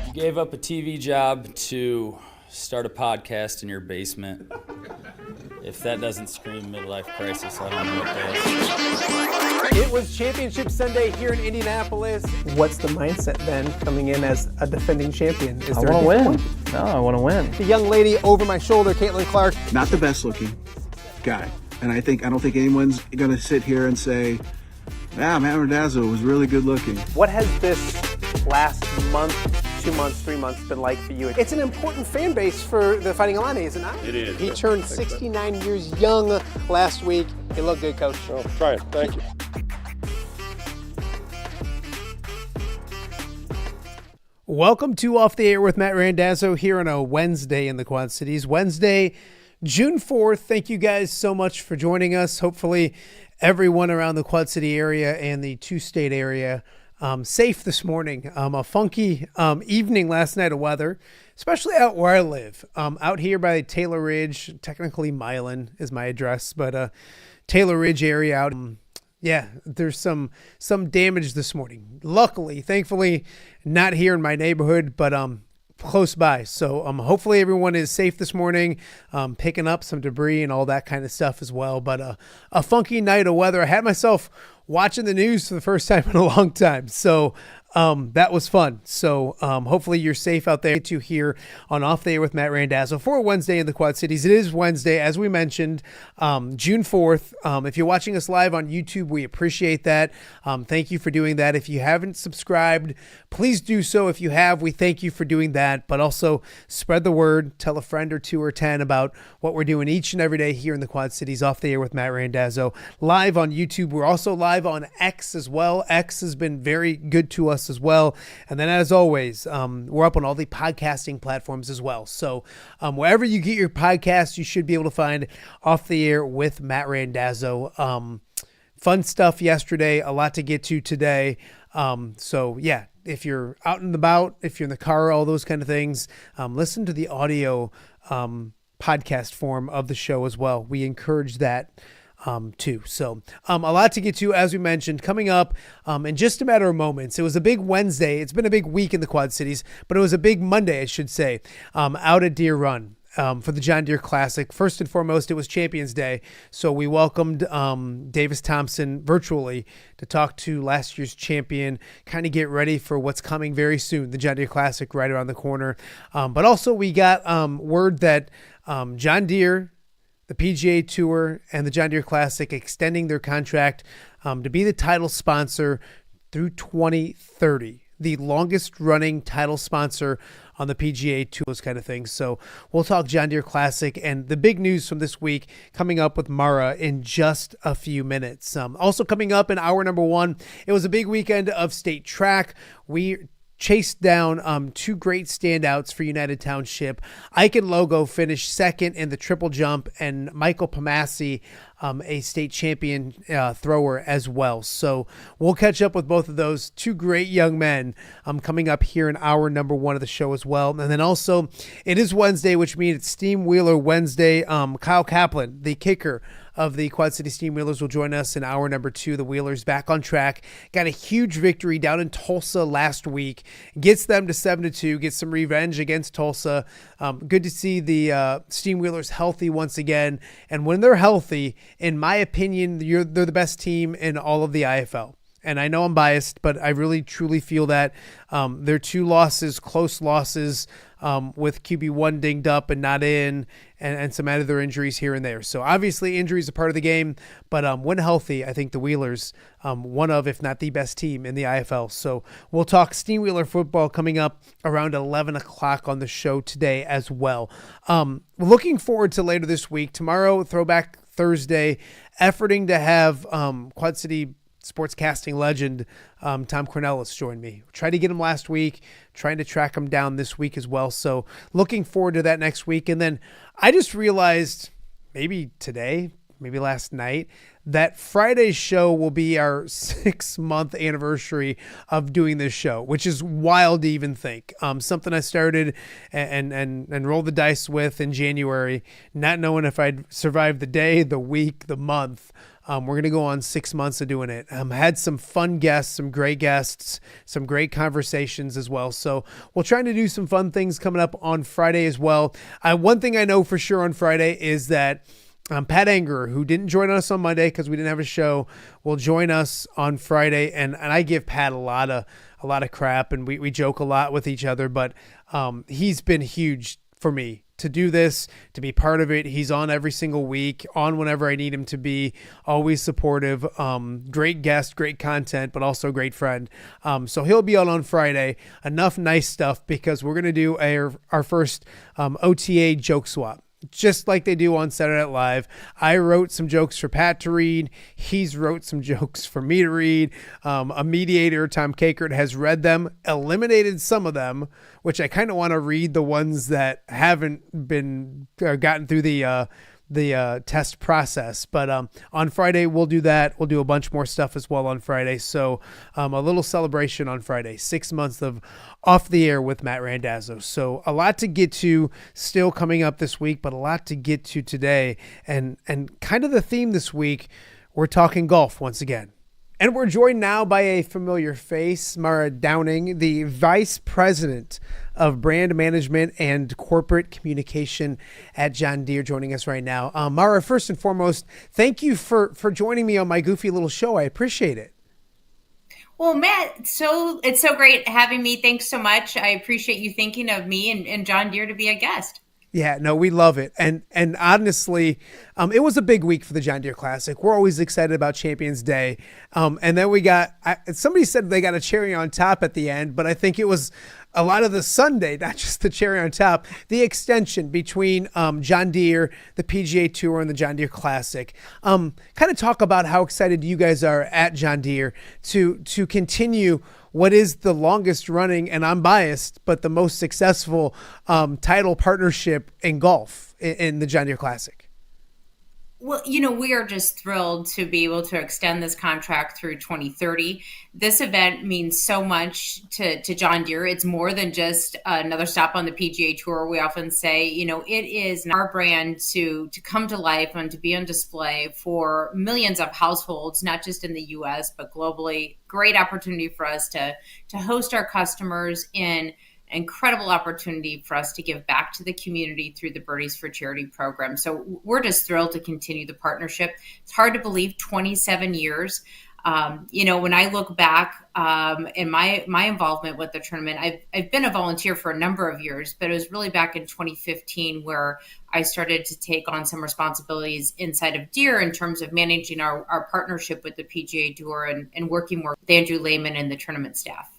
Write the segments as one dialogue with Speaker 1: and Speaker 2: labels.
Speaker 1: You gave up a TV job to start a podcast in your basement. If that doesn't scream midlife crisis, I don't know what does.
Speaker 2: It was Championship Sunday here in Indianapolis. What's the mindset then coming in as a defending champion?
Speaker 3: I want to win. No, I want to win.
Speaker 2: The young lady over my shoulder, Caitlin Clark.
Speaker 4: Not the best looking guy. And I don't think anyone's going to sit here and say, Matt Randazzo was really good looking.
Speaker 2: What has this last month, 2 months, 3 months been like for you? It's an important fan base for the Fighting Illini, is it not?
Speaker 5: It is.
Speaker 2: He turned 69 years young last week. You look good, Coach.
Speaker 5: Oh, try it. Thank you.
Speaker 2: Welcome to Off the Air with Matt Randazzo here on a Wednesday in the Quad Cities. Wednesday, June 4th. Thank you guys so much for joining us. Hopefully everyone around the Quad City area and the two-state area safe this morning. A funky evening last night of weather, especially out where I live. Out here by Taylor Ridge, technically Milan is my address, but Taylor Ridge area out. Yeah, there's some damage this morning. Luckily, thankfully, not here in my neighborhood, but close by. So hopefully everyone is safe this morning, picking up some debris and all that kind of stuff as well. But a funky night of weather. I had myself watching the news for the first time in a long time. So that was fun. So hopefully you're safe out there. To here on Off the Air with Matt Randazzo for Wednesday in the Quad Cities. It is Wednesday, as we mentioned, June 4th. If you're watching us live on YouTube, we appreciate that. Thank you for doing that. If you haven't subscribed, please do so. If you have, we thank you for doing that. But also spread the word. Tell a friend or 2 or 10 about what we're doing each and every day here in the Quad Cities. Off the Air with Matt Randazzo. Live on YouTube. We're also live on X as well. X has been very good to us as well. And then as always, we're up on all the podcasting platforms as well. So wherever you get your podcasts, you should be able to find Off the Air with Matt Randazzo. Fun stuff yesterday, a lot to get to today. So yeah, if you're out and about, if you're in the car, all those kind of things, listen to the audio podcast form of the show as well. We encourage that too. So a lot to get to, as we mentioned, coming up in just a matter of moments. It was a big Wednesday. It's been a big week in the Quad Cities, but it was a big Monday, I should say, out at Deere Run. For the John Deere Classic. First and foremost, it was Champions Day, so we welcomed Davis Thompson virtually to talk to last year's champion, kind of get ready for what's coming very soon, the John Deere Classic right around the corner. But also we got word that John Deere, the PGA Tour, and the John Deere Classic extending their contract to be the title sponsor through 2030, the longest running title sponsor on the PGA Tour, those kind of things. So we'll talk John Deere Classic and the big news from this week coming up with Mara in just a few minutes. Also coming up in hour number 1, it was a big weekend of state track. We chased down 2 great standouts for United Township. Icone Logo finished second in the triple jump, and Kpomassy, a state champion thrower as well. So we'll catch up with both of those 2 great young men coming up here in hour number 1 of the show as well. And then also, it is Wednesday, which means it's Steamwheeler Wednesday. Kyle Kaplan, the kicker of the Quad City Steamwheelers, will join us in hour number 2. The Wheelers back on track. Got a huge victory down in Tulsa last week. Gets them to 7-2. Gets some revenge against Tulsa. Good to see the Steamwheelers healthy once again. And when they're healthy, in my opinion, they're the best team in all of the IFL. And I know I'm biased, but I really truly feel that their 2 losses, close losses, with QB1 dinged up and not in, and some other injuries here and there. So obviously injuries are part of the game, but when healthy, I think the Wheelers, one of, if not the best team in the IFL. So we'll talk Steamwheeler football coming up around 11 o'clock on the show today as well. Looking forward to later this week. Tomorrow, Throwback Thursday, efforting to have Quad City sportscasting legend Tom Cornelis joined me. Tried to get him last week, trying to track him down this week as well. So looking forward to that next week. And then I just realized maybe today, maybe last night, that Friday's show will be our 6-month anniversary of doing this show, which is wild to even think. Something I started and rolled the dice with in January, not knowing if I'd survive the day, the week, the month. We're going to go on 6 months of doing it. Had some fun guests, some great guests, some great conversations as well. So we're trying to do some fun things coming up on Friday as well. One thing I know for sure on Friday is that Pat Angerer, who didn't join us on Monday because we didn't have a show, will join us on Friday. And I give Pat a lot of crap, and we joke a lot with each other, but he's been huge for me to do this, to be part of it. He's on every single week, on whenever I need him to be, always supportive, great guest, great content, but also great friend. So he'll be on Friday. Enough nice stuff, because we're going to do our first OTA joke swap, just like they do on Saturday Night Live. I wrote some jokes for Pat to read. He's wrote some jokes for me to read. A mediator, Tom Kakert, has read them, eliminated some of them, which I kind of want to read the ones that haven't been gotten through the test process. But on Friday, we'll do that. We'll do a bunch more stuff as well on Friday. So a little celebration on Friday, 6 months of Off the Air with Matt Randazzo. So a lot to get to still coming up this week, but a lot to get to today. And kind of the theme this week, we're talking golf once again. And we're joined now by a familiar face, Mara Downing, the Vice President of Brand Management and Corporate Communication at John Deere, joining us right now. Mara, first and foremost, thank you for joining me on my goofy little show. I appreciate it.
Speaker 5: Well, Matt, it's so great having me. Thanks so much. I appreciate you thinking of me and John Deere to be a guest.
Speaker 2: Yeah, no, we love it. And honestly, it was a big week for the John Deere Classic. We're always excited about Champions Day. And then we got, somebody said they got a cherry on top at the end, but I think it was a lot of the Sunday, not just the cherry on top, the extension between John Deere, the PGA Tour, and the John Deere Classic. Kind of talk about how excited you guys are at John Deere to continue what is the longest running, and I'm biased, but the most successful title partnership in golf in the John Deere Classic.
Speaker 5: Well, we are just thrilled to be able to extend this contract through 2030. This event means so much to John Deere. It's more than just another stop on the PGA Tour. We often say, it is our brand to come to life and to be on display for millions of households, not just in the U.S., but globally. Great opportunity for us to host our customers in incredible opportunity for us to give back to the community through the Birdies for Charity program. So we're just thrilled to continue the partnership. It's hard to believe 27 years. When I look back in my involvement with the tournament, I've been a volunteer for a number of years, but it was really back in 2015 where I started to take on some responsibilities inside of Deere in terms of managing our partnership with the PGA Tour and working more with Andrew Lehman and the tournament staff.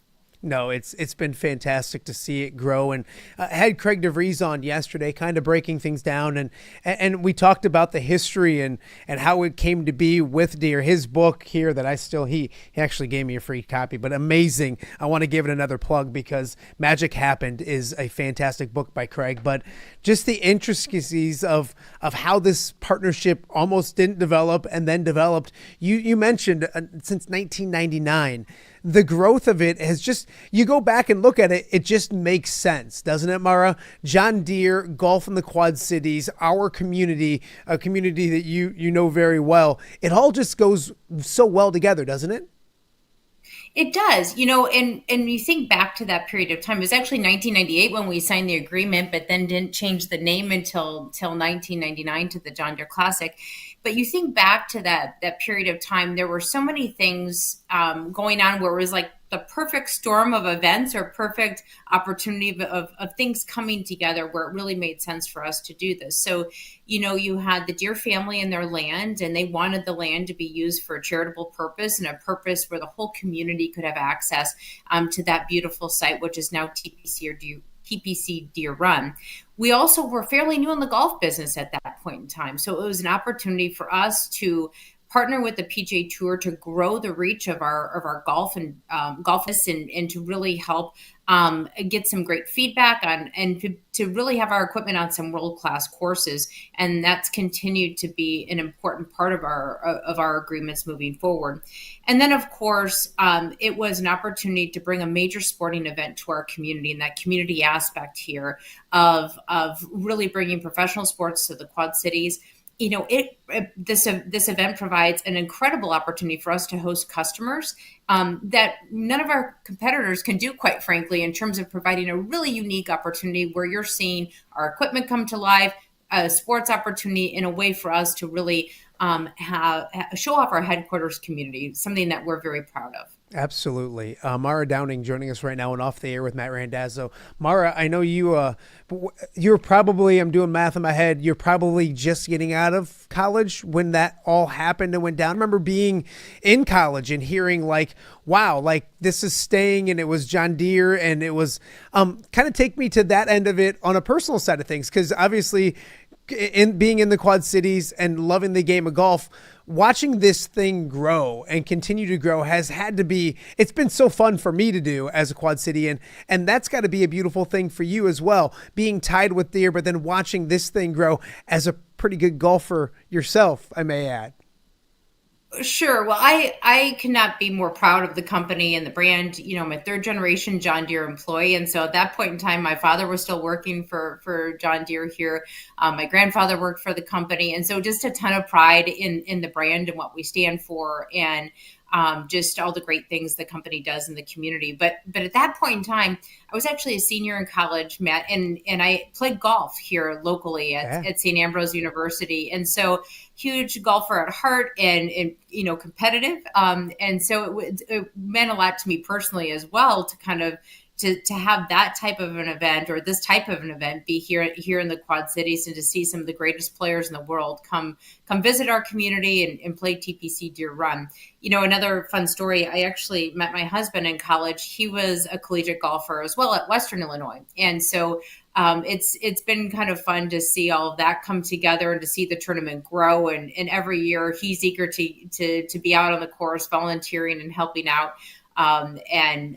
Speaker 2: No, it's been fantastic to see it grow. And I had Craig DeVries on yesterday, kind of breaking things down. And we talked about the history and how it came to be with Deere. His book here that he actually gave me a free copy, but amazing. I want to give it another plug because Magic Happened is a fantastic book by Craig. But just the intricacies of how this partnership almost didn't develop and then developed. You mentioned since 1999. The growth of it has just, you go back and look at it, it just makes sense, doesn't it, Mara? John Deere, golf in the Quad Cities, our community, a community that you know very well. It all just goes so well together, doesn't it?
Speaker 5: It does, and you think back to that period of time. It was actually 1998 when we signed the agreement, but then didn't change the name until 1999 to the John Deere Classic. But you think back to that period of time, there were so many things going on where it was like the perfect storm of events or perfect opportunity of things coming together where it really made sense for us to do this. So, you had the Deere family and their land, and they wanted the land to be used for a charitable purpose and a purpose where the whole community could have access to that beautiful site, which is now TPC Deere Run. We also were fairly new in the golf business at that point in time. So it was an opportunity for us to partner with the PGA Tour to grow the reach of our golf and to really help get some great feedback on and to really have our equipment on some world-class courses. And that's continued to be an important part of our agreements moving forward. And then, of course, it was an opportunity to bring a major sporting event to our community, and that community aspect here of really bringing professional sports to the Quad Cities, this event provides an incredible opportunity for us to host customers that none of our competitors can do, quite frankly, in terms of providing a really unique opportunity where you're seeing our equipment come to life, a sports opportunity in a way for us to really show off our headquarters community, something that we're very proud of.
Speaker 2: Absolutely. Mara Downing joining us right now and Off the Air with Matt Randazzo. Mara, I know you're probably, I'm doing math in my head, you're probably just getting out of college when that all happened and went down. I remember being in college and hearing like, wow, like this is staying, and it was John Deere, and it was kind of take me to that end of it on a personal side of things, because obviously being in the Quad Cities and loving the game of golf, watching this thing grow and continue to grow it's been so fun for me to do as a Quad Cityan, and that's got to be a beautiful thing for you as well, being tied with Deere, but then watching this thing grow as a pretty good golfer yourself, I may add.
Speaker 5: Sure. Well, I cannot be more proud of the company and the brand. I'm a third generation John Deere employee. And so at that point in time, my father was still working for John Deere here. My grandfather worked for the company. And so just a ton of pride in the brand and what we stand for, and just all the great things the company does in the community. But at that point in time, I was actually a senior in college, Matt, and I played golf here locally at St. Ambrose University. And so huge golfer at heart and competitive. And so it meant a lot to me personally as well to kind of to have that type of an event, or this type of an event, be here in the Quad Cities, and to see some of the greatest players in the world come visit our community and play TPC Deere Run. Another fun story, I actually met my husband in college. He was a collegiate golfer as well at Western Illinois. And so it's been kind of fun to see all of that come together and to see the tournament grow. And every year he's eager to be out on the course, volunteering and helping out. And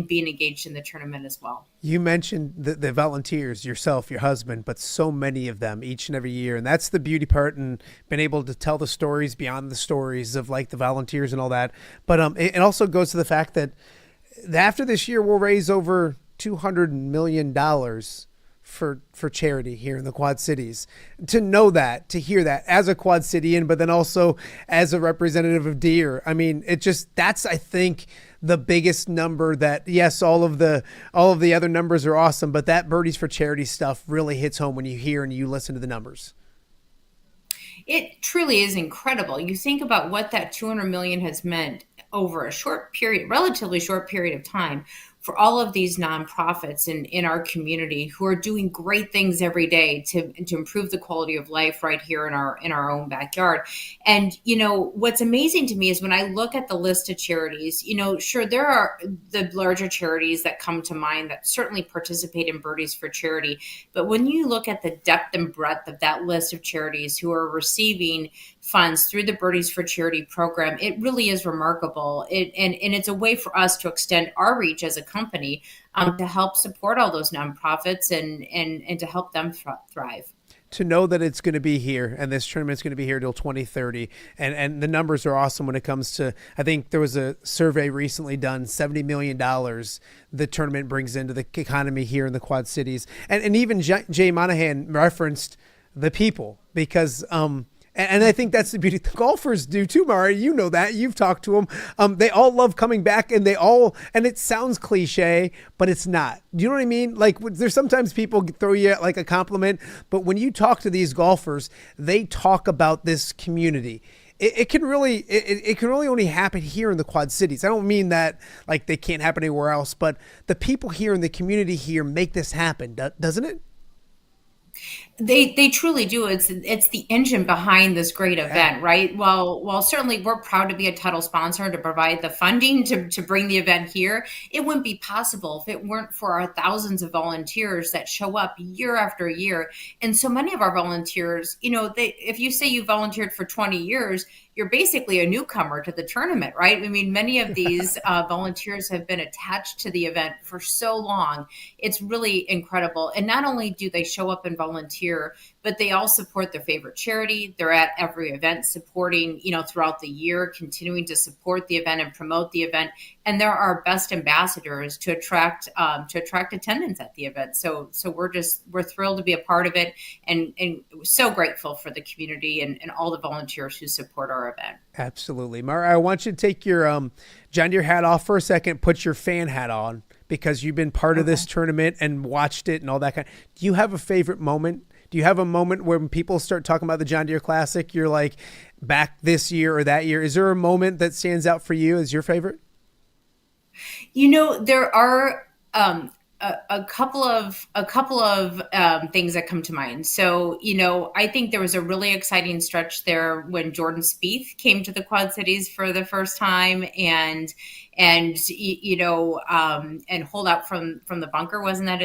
Speaker 5: being engaged in the tournament as well.
Speaker 2: You mentioned the volunteers, yourself, your husband, but so many of them each and every year. And that's the beauty part, and been able to tell the stories beyond the stories of like the volunteers and all that. But it also goes to the fact that after this year, we'll raise over $200 million for charity here in the Quad Cities. To know that, to hear that as a Quad Cityan, but then also as a representative of Deere, I mean, that's, I think, the biggest number. That, yes, all of the other numbers are awesome, but that Birdies for Charity stuff really hits home when you hear and you listen to the numbers.
Speaker 5: It truly is incredible. You think about what that 200 million has meant over a relatively short period of time, for all of these nonprofits in our community who are doing great things every day to improve the quality of life right here in our own backyard. And, what's amazing to me is when I look at the list of charities, sure, there are the larger charities that come to mind that certainly participate in Birdies for Charity. But when you look at the depth and breadth of that list of charities who are receiving funds through the Birdies for Charity program, it really is remarkable. And it's a way for us to extend our reach as a company to help support all those nonprofits and to help them thrive.
Speaker 2: To know that it's going to be here, and this tournament's going to be here till 2030, and the numbers are awesome when it comes to, I think there was a survey recently done, $70 million the tournament brings into the economy here in the Quad Cities. And even Jay Monahan referenced the people, because and I think that's the beauty. The golfers do too, Mara. You know that. You've talked to them. They all love coming back, and it sounds cliche, but it's not. Do you know what I mean? Like, there's sometimes people throw you like a compliment, but when you talk to these golfers, they talk about this community. It can really only happen here in the Quad Cities. I don't mean that like they can't happen anywhere else, but the people here in the community here make this happen, doesn't it?
Speaker 5: They truly do. It's the engine behind this great event, right? While certainly we're proud to be a title sponsor and to provide the funding to bring the event here, it wouldn't be possible if it weren't for our thousands of volunteers that show up year after year. And so many of our volunteers, if you say you volunteered for 20 years, you're basically a newcomer to the tournament, right? I mean, many of these volunteers have been attached to the event for so long. It's really incredible. And not only do they show up and volunteer, but they all support their favorite charity. They're at every event supporting, throughout the year, continuing to support the event and promote the event. And they're our best ambassadors to attract attendance at the event. So we're thrilled to be a part of it, and so grateful for the community and all the volunteers who support our event.
Speaker 2: Absolutely. Mara, I want you to take your John Deere hat off for a second, put your fan hat on, because you've been part of this tournament and watched it and all that kind. Do you have a favorite moment? Do you have a moment when people start talking about the John Deere Classic, you're like, back this year or that year? Is there a moment that stands out for you as your favorite?
Speaker 5: There are a couple of things that come to mind. So, I think there was a really exciting stretch there when Jordan Spieth came to the Quad Cities for the first time, and hold out from the bunker. Wasn't that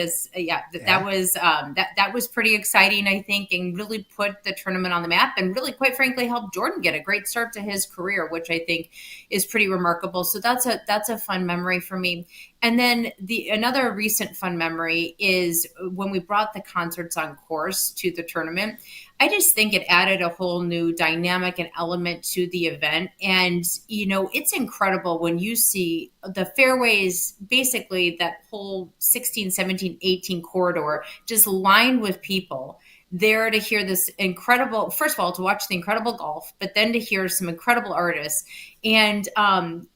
Speaker 5: that was pretty exciting, I think, and really put the tournament on the map, and really, quite frankly, helped Jordan get a great start to his career, which I think is pretty remarkable. So that's a fun memory for me. And then another recent fun memory is when we brought the concerts on course to the tournament. I just think it added a whole new dynamic and element to the event. And, it's incredible when you see the fairways, basically that whole 16, 17, 18 corridor just lined with people there to hear this incredible, first of all, to watch the incredible golf, but then to hear some incredible artists. And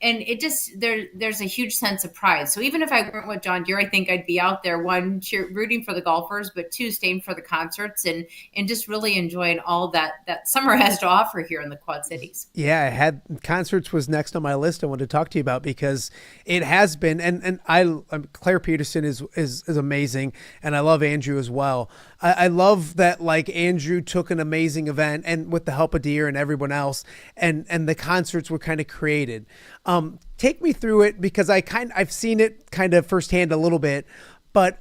Speaker 5: it just, there's a huge sense of pride. So even if I weren't with John Deere, I think I'd be out there, one, rooting for the golfers, but two, staying for the concerts and just really enjoying all that summer has to offer here in the Quad Cities.
Speaker 2: Yeah, concerts was next on my list I wanted to talk to you about, because it has been, and Claire Peterson is amazing, and I love Andrew as well. I love that, like, Andrew took an amazing event, and with the help of Deere and everyone else, and the concerts were kind of created. Take me through it, because I've seen it kind of firsthand a little bit, but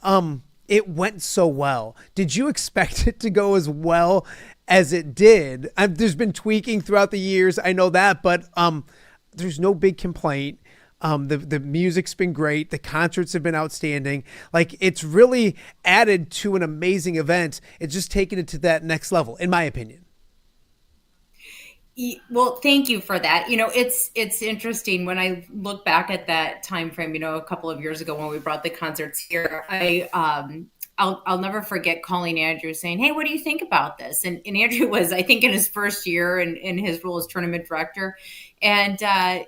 Speaker 2: it went so well. Did you expect it to go as well as it did? There's been tweaking throughout the years, I know that, but there's no big complaint. The music's been great. The concerts have been outstanding. Like, it's really added to an amazing event. It's just taken it to that next level, in my opinion.
Speaker 5: Well, thank you for that. It's interesting when I look back at that time frame, a couple of years ago when we brought the concerts here. I'll never forget calling Andrew saying, "Hey, what do you think about this?" And Andrew was, I think, in his first year in his role as tournament director. And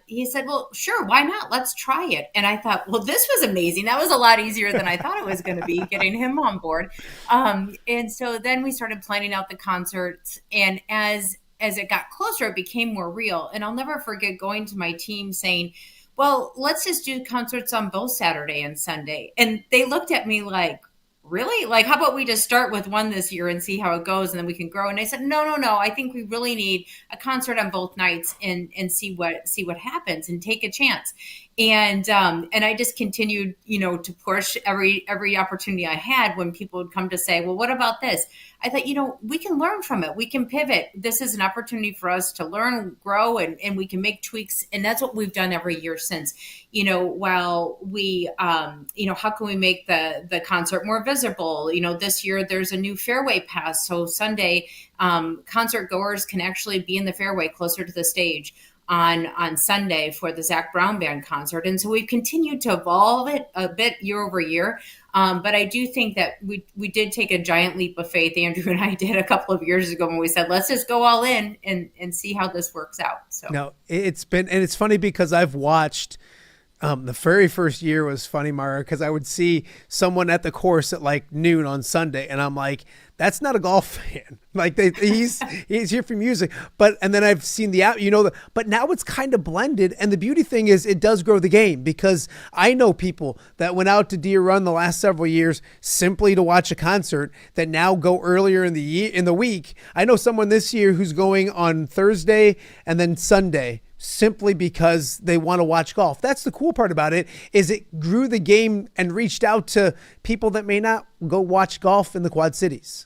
Speaker 5: he said, "Well, sure, why not? Let's try it." And I thought, well, this was amazing. That was a lot easier than I thought it was going to be, getting him on board. And so then we started planning out the concerts. And as it got closer, it became more real. And I'll never forget going to my team saying, "Well, let's just do concerts on both Saturday and Sunday." And they looked at me like, "Really? Like, how about we just start with one this year and see how it goes, and then we can grow?" And I said, no. I think we really need a concert on both nights and see what happens and take a chance. And I just continued, to push every opportunity I had when people would come to say, "Well, what about this?" I thought, we can learn from it. We can pivot. This is an opportunity for us to learn, grow, and we can make tweaks. And that's what we've done every year since, while we, how can we make the concert more visible? This year there's a new fairway pass. So Sunday, concert goers can actually be in the fairway closer to the stage on Sunday for the Zach Brown Band concert. And so we've continued to evolve it a bit year over year. But I do think that we did take a giant leap of faith. Andrew and I did a couple of years ago when we said, let's just go all in and see how this works out. So
Speaker 2: no, it's funny because I've watched, the very first year was funny, Mara, because I would see someone at the course at like noon on Sunday, and I'm like, that's not a golf fan. Like he's here for music, and then I've seen but now it's kind of blended. And the beauty thing is it does grow the game, because I know people that went out to Deere Run the last several years simply to watch a concert that now go earlier in the week. I know someone this year who's going on Thursday and then Sunday, simply because they want to watch golf. That's the cool part about it, is it grew the game and reached out to people that may not go watch golf in the Quad Cities.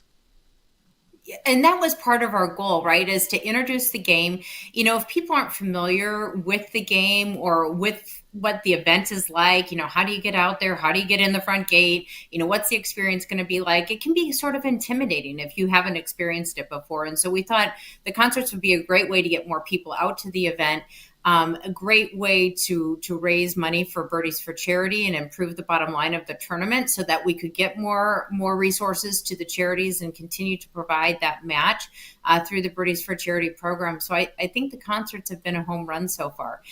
Speaker 5: And that was part of our goal, right? Is to introduce the game. If people aren't familiar with the game or with what the event is like, how do you get out there? How do you get in the front gate? What's the experience going to be like? It can be sort of intimidating if you haven't experienced it before. And so we thought the concerts would be a great way to get more people out to the event. A great way to raise money for Birdies for Charity and improve the bottom line of the tournament so that we could get more resources to the charities and continue to provide that match through the Birdies for Charity program. So I think the concerts have been a home run so far.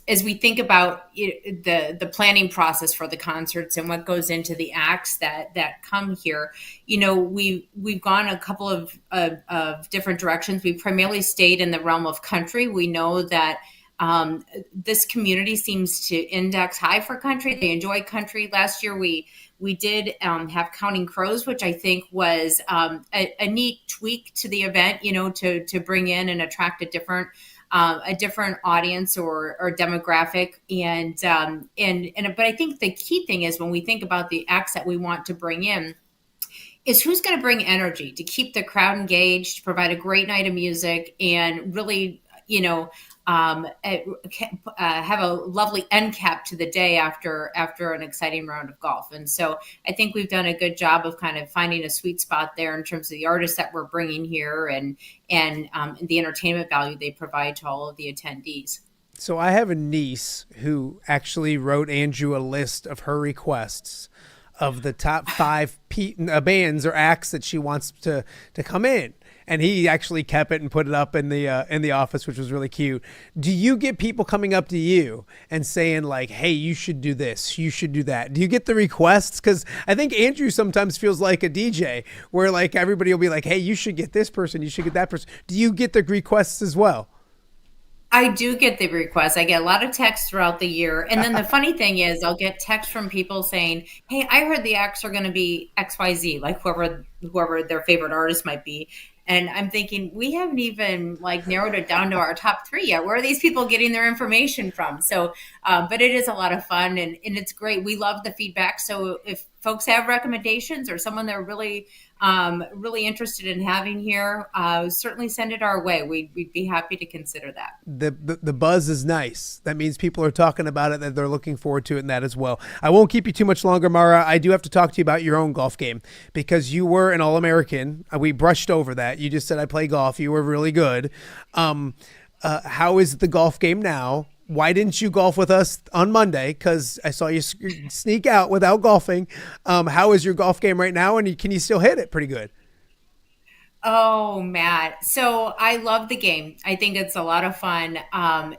Speaker 5: As we think about the planning process for the concerts and what goes into the acts that come here, we've gone a couple of different directions. We primarily stayed in the realm of country. We know that this community seems to index high for country. They enjoy country. Last year, we did have Counting Crows, which I think was a neat tweak to the event, to bring in and attract a different audience or demographic. But I think the key thing is when we think about the acts that we want to bring in is who's going to bring energy to keep the crowd engaged, to provide a great night of music and really, have a lovely end cap to the day after an exciting round of golf. And so I think we've done a good job of kind of finding a sweet spot there in terms of the artists that we're bringing here and the entertainment value they provide to all of the attendees.
Speaker 2: So I have a niece who actually wrote Andrew a list of her requests of the top 5 bands or acts that she wants to come in. And he actually kept it and put it up in the office, which was really cute. Do you get people coming up to you and saying like, hey, you should do this, you should do that? Do you get the requests? Because I think Andrew sometimes feels like a DJ where like everybody will be like, hey, you should get this person, you should get that person. Do you get the requests as well?
Speaker 5: I do get the requests. I get a lot of texts throughout the year. And then the funny thing is I'll get texts from people saying, hey, I heard the acts are going to be XYZ, like whoever their favorite artist might be. And I'm thinking, we haven't even like narrowed it down to our top 3 yet. Where are these people getting their information from? So, but it is a lot of fun and it's great. We love the feedback. So if folks have recommendations or someone they're really interested in having here, certainly send it our way. We'd be happy to consider that.
Speaker 2: The buzz is nice. That means people are talking about it, that they're looking forward to it and that as well. I won't keep you too much longer, Mara. I do have to talk to you about your own golf game because you were an All-American. We brushed over that. You just said I play golf. You were really good. How is the golf game now? Why didn't you golf with us on Monday? Because I saw you sneak out without golfing. How is your golf game right now? And can you still hit it pretty good?
Speaker 5: Oh, Matt. So I love the game. I think it's a lot of fun.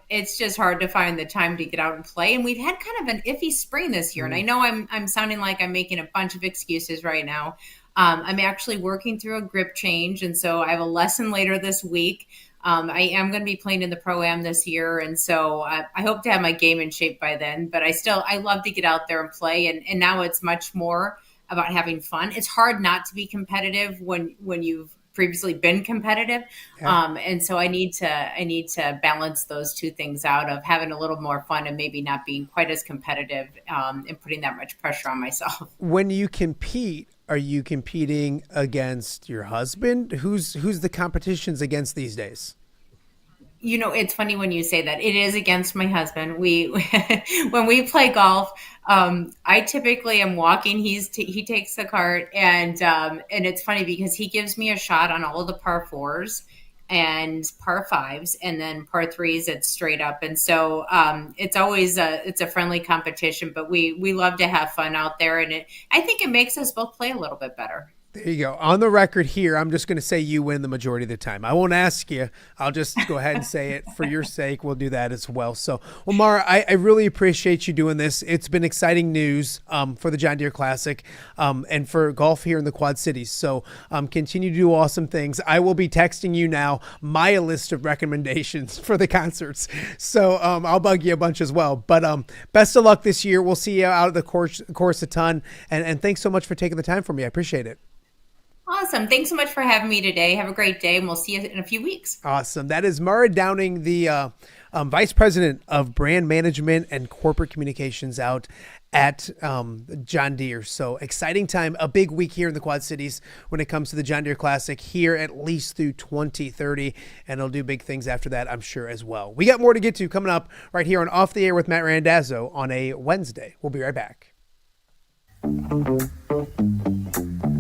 Speaker 5: It's just hard to find the time to get out and play. And we've had kind of an iffy spring this year. And I know I'm sounding like I'm making a bunch of excuses right now. I'm actually working through a grip change. And so I have a lesson later this week. I am going to be playing in the Pro-Am this year. And so I hope to have my game in shape by then. But I love to get out there and play. And now it's much more about having fun. It's hard not to be competitive when you've previously been competitive. Yeah. And so I need to balance those two things out of having a little more fun and maybe not being quite as competitive and putting that much pressure on myself.
Speaker 2: When you compete, are you competing against your husband? Who's the competitions against these days?
Speaker 5: It's funny when you say that. It is against my husband. When we play golf, I typically am walking. He takes the cart, and it's funny because he gives me a shot on all of the par 4s and par 5s, and then par 3s. It's straight up, and so it's always it's a friendly competition. But we love to have fun out there, and I think it makes us both play a little bit better.
Speaker 2: There you go. On the record here, I'm just going to say you win the majority of the time. I won't ask you. I'll just go ahead and say it for your sake. We'll do that as well. So, well, Mara, I really appreciate you doing this. It's been exciting news for the John Deere Classic and for golf here in the Quad Cities. So continue to do awesome things. I will be texting you now my list of recommendations for the concerts. So I'll bug you a bunch as well. But best of luck this year. We'll see you out of the course a ton. And thanks so much for taking the time for me. I appreciate it.
Speaker 5: Awesome. Thanks so much for having me today. Have a great day, and we'll see you in a few weeks.
Speaker 2: Awesome. That is Mara Downing, the Vice President of Brand Management and Corporate Communications out at John Deere. So exciting time, a big week here in the Quad Cities when it comes to the John Deere Classic here at least through 2030. And it'll do big things after that, I'm sure, as well. We got more to get to coming up right here on Off the Air with Matt Randazzo on a Wednesday. We'll be right back.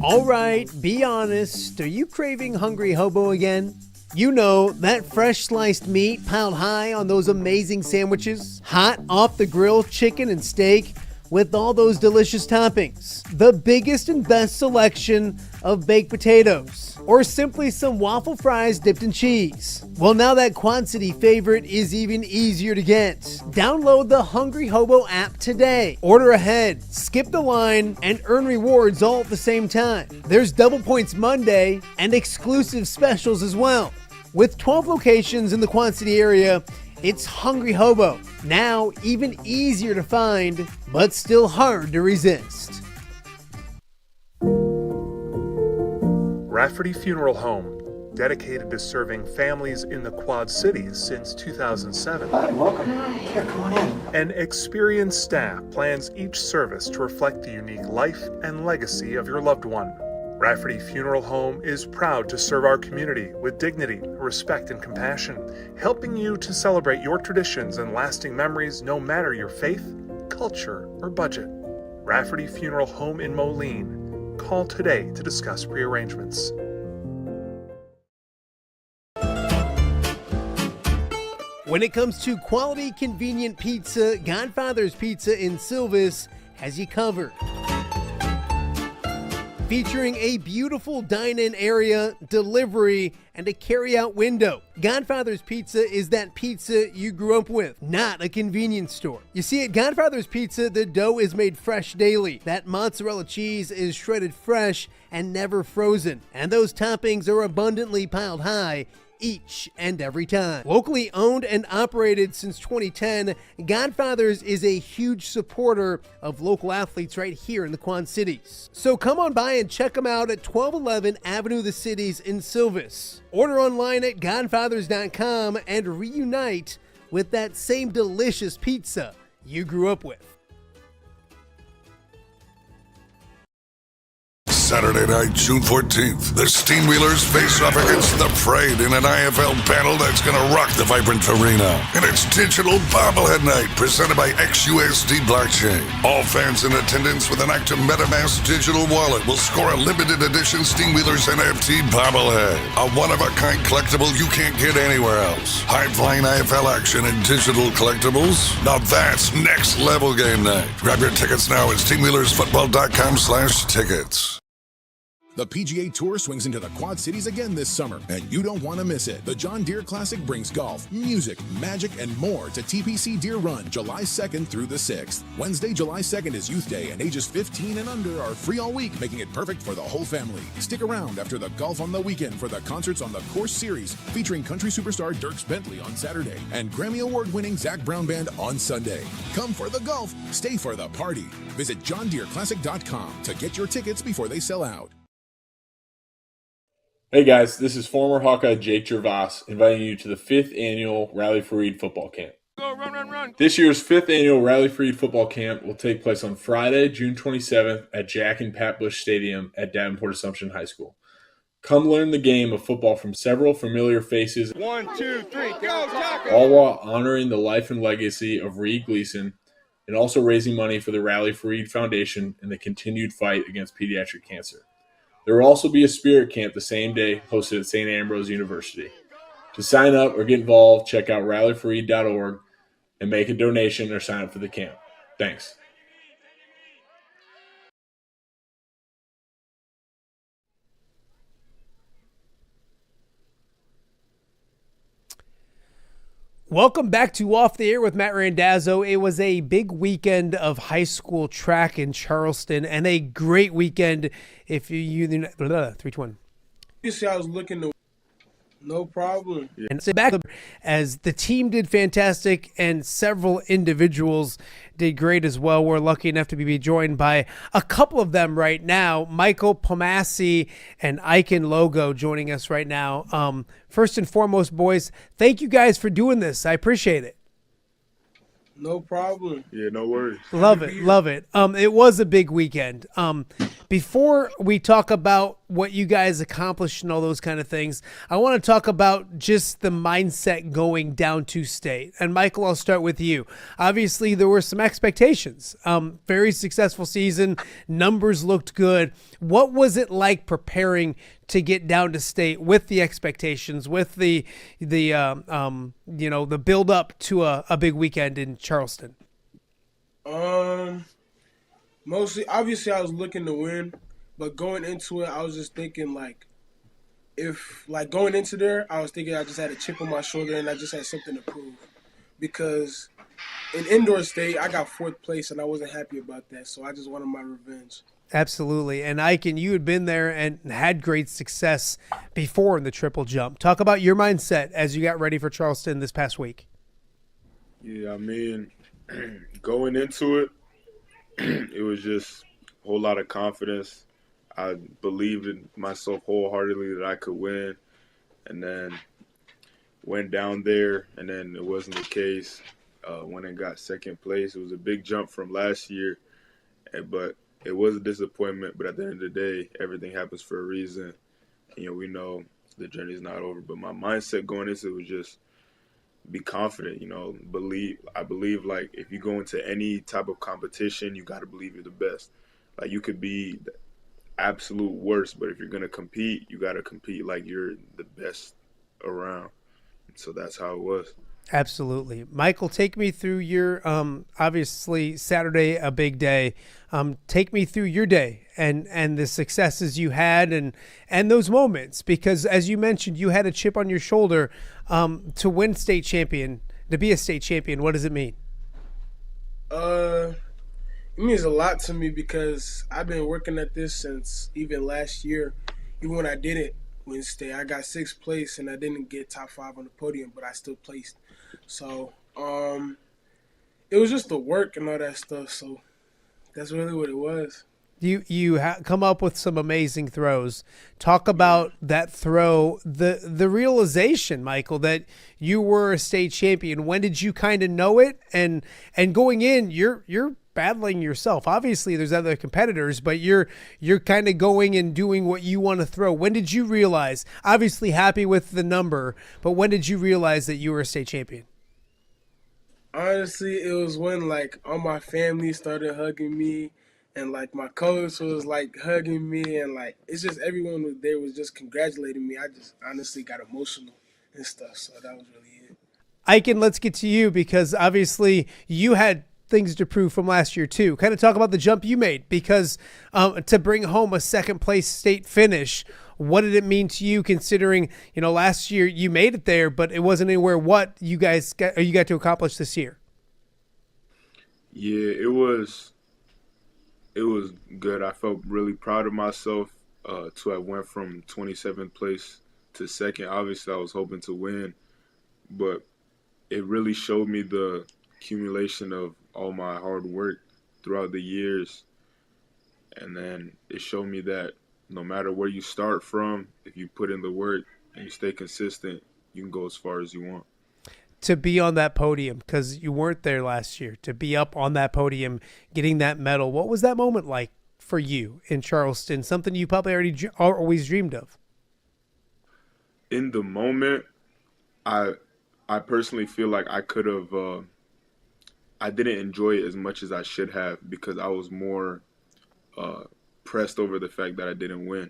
Speaker 2: All right, be honest. Are you craving Hungry Hobo again? You know, that fresh sliced meat piled high on those amazing sandwiches, hot off the grill chicken and steak with all those delicious toppings, the biggest and best selection of baked potatoes, or simply some waffle fries dipped in cheese. Well, now that Quad City favorite is even easier to get. Download the Hungry Hobo app today. Order ahead, skip the line, and earn rewards all at the same time. There's Double Points Monday and exclusive specials as well. With 12 locations in the Quad City area, it's Hungry Hobo. Now even easier to find, but still hard to resist.
Speaker 6: Rafferty Funeral Home, dedicated to serving families in the Quad Cities since 2007.
Speaker 7: Hi, welcome. Here, come on in.
Speaker 6: An experienced staff plans each service to reflect the unique life and legacy of your loved one. Rafferty Funeral Home is proud to serve our community with dignity, respect, and compassion, helping you to celebrate your traditions and lasting memories no matter your faith, culture, or budget. Rafferty Funeral Home in Moline. Call today to discuss prearrangements.
Speaker 2: When it comes to quality, convenient pizza, Godfather's Pizza in Silvis has you covered. Featuring a beautiful dine-in area, delivery, and a carry-out window. Godfather's Pizza is that pizza you grew up with, not a convenience store. You see, at Godfather's Pizza, the dough is made fresh daily. That mozzarella cheese is shredded fresh and never frozen. And those toppings are abundantly piled high each and every time. Locally owned and operated since 2010, Godfather's is a huge supporter of local athletes right here in the Quad Cities. So come on by and check them out at 1211 Avenue of the Cities in Silvis. Order online at godfathers.com and reunite with that same delicious pizza you grew up with.
Speaker 8: Saturday night, June 14th, the Steamwheelers face off against the Parade in an IFL battle that's going to rock the vibrant arena. And it's Digital Bobblehead Night, presented by XUSD Blockchain. All fans in attendance with an active MetaMask digital wallet will score a limited edition Steamwheelers NFT bobblehead, a one-of-a-kind collectible you can't get anywhere else. High-flying IFL action and digital collectibles? Now that's next-level game night. Grab your tickets now at steamwheelersfootball.com/tickets.
Speaker 9: The PGA Tour swings into the Quad Cities again this summer, and you don't want to miss it. The John Deere Classic brings golf, music, magic, and more to TPC Deere Run July 2nd through the 6th. Wednesday, July 2nd is Youth Day, and ages 15 and under are free all week, making it perfect for the whole family. Stick around after the golf on the weekend for the concerts on the Course Series, featuring country superstar Dierks Bentley on Saturday and Grammy Award-winning Zach Brown Band on Sunday. Come for the golf, stay for the party. Visit JohnDeereClassic.com to get your tickets before they sell out.
Speaker 10: Hey guys, this is former Hawkeye Jake Gervais inviting you to the 5th annual Rally for Reed football camp.
Speaker 11: Go, run, run, run.
Speaker 10: This year's 5th annual Rally for Reed football camp will take place on Friday, June 27th at Jack and Pat Bush Stadium at Davenport Assumption High School. Come learn the game of football from several familiar faces.
Speaker 11: 1, 2, 3, go, Taco!
Speaker 10: All while honoring the life and legacy of Reed Gleason and also raising money for the Rally for Reed Foundation and the continued fight against pediatric cancer. There will also be a spirit camp the same day hosted at St. Ambrose University. To sign up or get involved, check out rallyforreed.org and make a donation or sign up for the camp. Thanks.
Speaker 2: Welcome back to Off the Air with Matt Randazzo. It was a big weekend of high school track in Charleston and a great weekend if you 3-1.
Speaker 12: You see, I was looking to No problem.
Speaker 2: And sit back as the team did fantastic and several individuals did great as well. We're lucky enough to be joined by a couple of them right now. Kpomassy and Icone Logo joining us right now. First and foremost, boys, thank you guys for doing this. I appreciate it.
Speaker 12: No problem.
Speaker 10: Yeah, no worries.
Speaker 2: Love it. Love it. It was a big weekend. Before we talk about what you guys accomplished and all those kind of things, I want to talk about just the mindset going down to state. And Michael, I'll start with you. Obviously, there were some expectations. Very successful season. Numbers looked good. What was it like preparing to get down to state with the expectations, with the build up to a big weekend in Charleston?
Speaker 12: Mostly, obviously, I was looking to win, but going into it, I was just thinking going into there, I was thinking I just had a chip on my shoulder and I just had something to prove, because in indoor state, I got 4th place and I wasn't happy about that, so I just wanted my revenge.
Speaker 2: Absolutely. And Icone, you had been there and had great success before in the triple jump. Talk about your mindset as you got ready for Charleston this past week.
Speaker 13: Yeah, I mean, going into it, it was just a whole lot of confidence. I believed in myself wholeheartedly that I could win, and then went down there, and then it wasn't the case. Went and got 2nd place. It was a big jump from last year, but it was a disappointment. But at the end of the day, everything happens for a reason. And, we know the journey is not over. But my mindset going into it was just be confident, I believe like if you go into any type of competition, you got to believe you're the best. Like you could be the absolute worst, but if you're going to compete, you got to compete like you're the best around. So that's how it was.
Speaker 2: Absolutely. Michael, take me through your, obviously Saturday, a big day. Take me through your day and the successes you had and those moments, because as you mentioned, you had a chip on your shoulder, to win state champion, to be a state champion. What does it mean?
Speaker 12: It means a lot to me because I've been working at this since even last year. Even when I didn't win state, I got 6th place and I didn't get top 5 on the podium, but I still placed. So it was just the work and all that stuff. So that's really what it was.
Speaker 2: You come up with some amazing throws. Talk about that throw, the realization, Michael, that you were a state champion. When did you kind of know it? And going in, you're battling yourself. Obviously, there's other competitors, but you're kind of going and doing what you want to throw. When did you realize? Obviously, happy with the number, but when did you realize that you were a state champion?
Speaker 12: Honestly, it was when all my family started hugging me, and my coach was hugging me, and it's just everyone was there was just congratulating me. I just honestly got emotional and stuff. So that was really it.
Speaker 2: Icone, let's get to you, because obviously you had things to prove from last year too. Kind of talk about the jump you made, because to bring home a 2nd place state finish, what did it mean to you, considering last year you made it there, but it wasn't anywhere what you got to accomplish this year?
Speaker 13: Yeah, it was good. I felt really proud of myself to have went from 27th place to 2nd. Obviously, I was hoping to win, but it really showed me the accumulation of all my hard work throughout the years. And then it showed me that no matter where you start from, if you put in the work and you stay consistent, you can go as far as you want.
Speaker 2: To be on that podium, because you weren't there last year, to be up on that podium, getting that medal, what was that moment like for you in Charleston? Something you probably always dreamed of.
Speaker 13: In the moment, I personally feel like I could have, I didn't enjoy it as much as I should have, because I was more pressed over the fact that I didn't win.